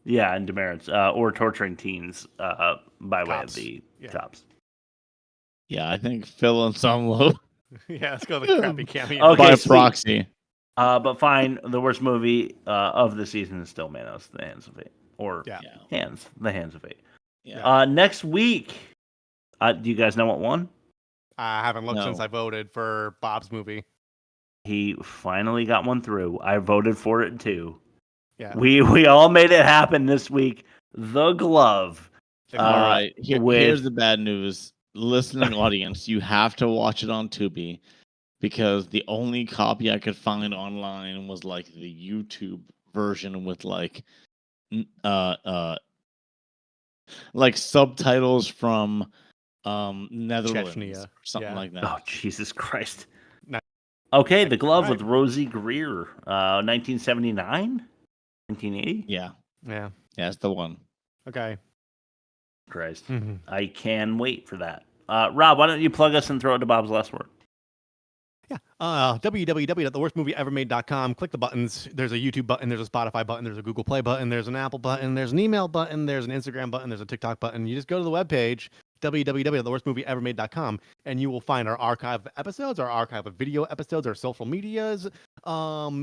Yeah, and demerits, or torturing teens by way of the cops. Yeah, I think Phil Anselmo. Yeah, let's go with the crappy cameo. Okay, by sweet. proxy. But fine, the worst movie of the season is still Manos, The Hands of Fate. Or Hands, The Hands of Fate. Yeah. Next week, do you guys know what won? I haven't looked since I voted for Bob's movie. He finally got one through. I voted for it too. Yeah. We all made it happen this week. The Glove. All right. Here's the bad news. Listening audience, you have to watch it on Tubi because the only copy I could find online was like the YouTube version with like subtitles from Netherlands Chechnya. or something like that. Oh, Jesus Christ. No. Okay, The Glove Right. with Rosie Greer, 1979? 1980? Yeah. Yeah. That's the one. Okay. Christ. Mhm. I can wait for that. Rob, why don't you plug us and throw it to Bob's last word? www.theworstmovieevermade.com. Click the buttons. There's a YouTube button. There's a Spotify button. There's a Google Play button. There's an Apple button. There's an email button. There's an Instagram button. There's a TikTok button. You just go to the webpage, www.theworstmovieevermade.com, and you will find our archive of episodes, our archive of video episodes, our social medias,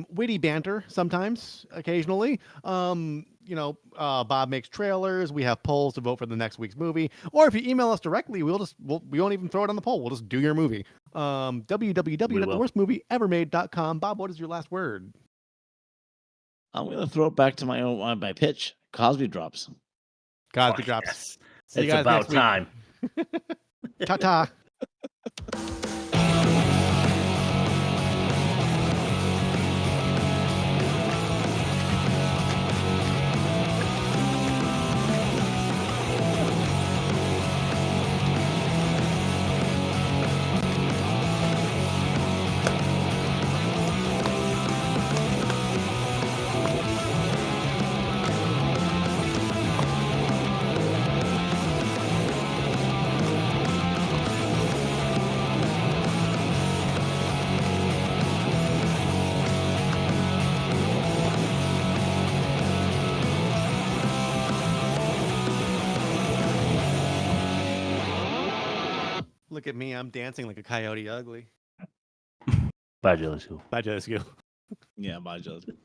witty banter sometimes, occasionally. Bob makes trailers. We have polls to vote for the next week's movie. Or if you email us directly, we won't even throw it on the poll. We'll just do your movie. www.theworstmovieevermade.com. Bob, what is your last word? I'm gonna throw it back to my pitch. Cosby Drops. Cosby Drops. Yes. See you It's guys about next week. time. Ta-ta. Look at me. I'm dancing like a Coyote Ugly. Bye, Jelly School. Bye, Jessica. Yeah, bye, Joseph.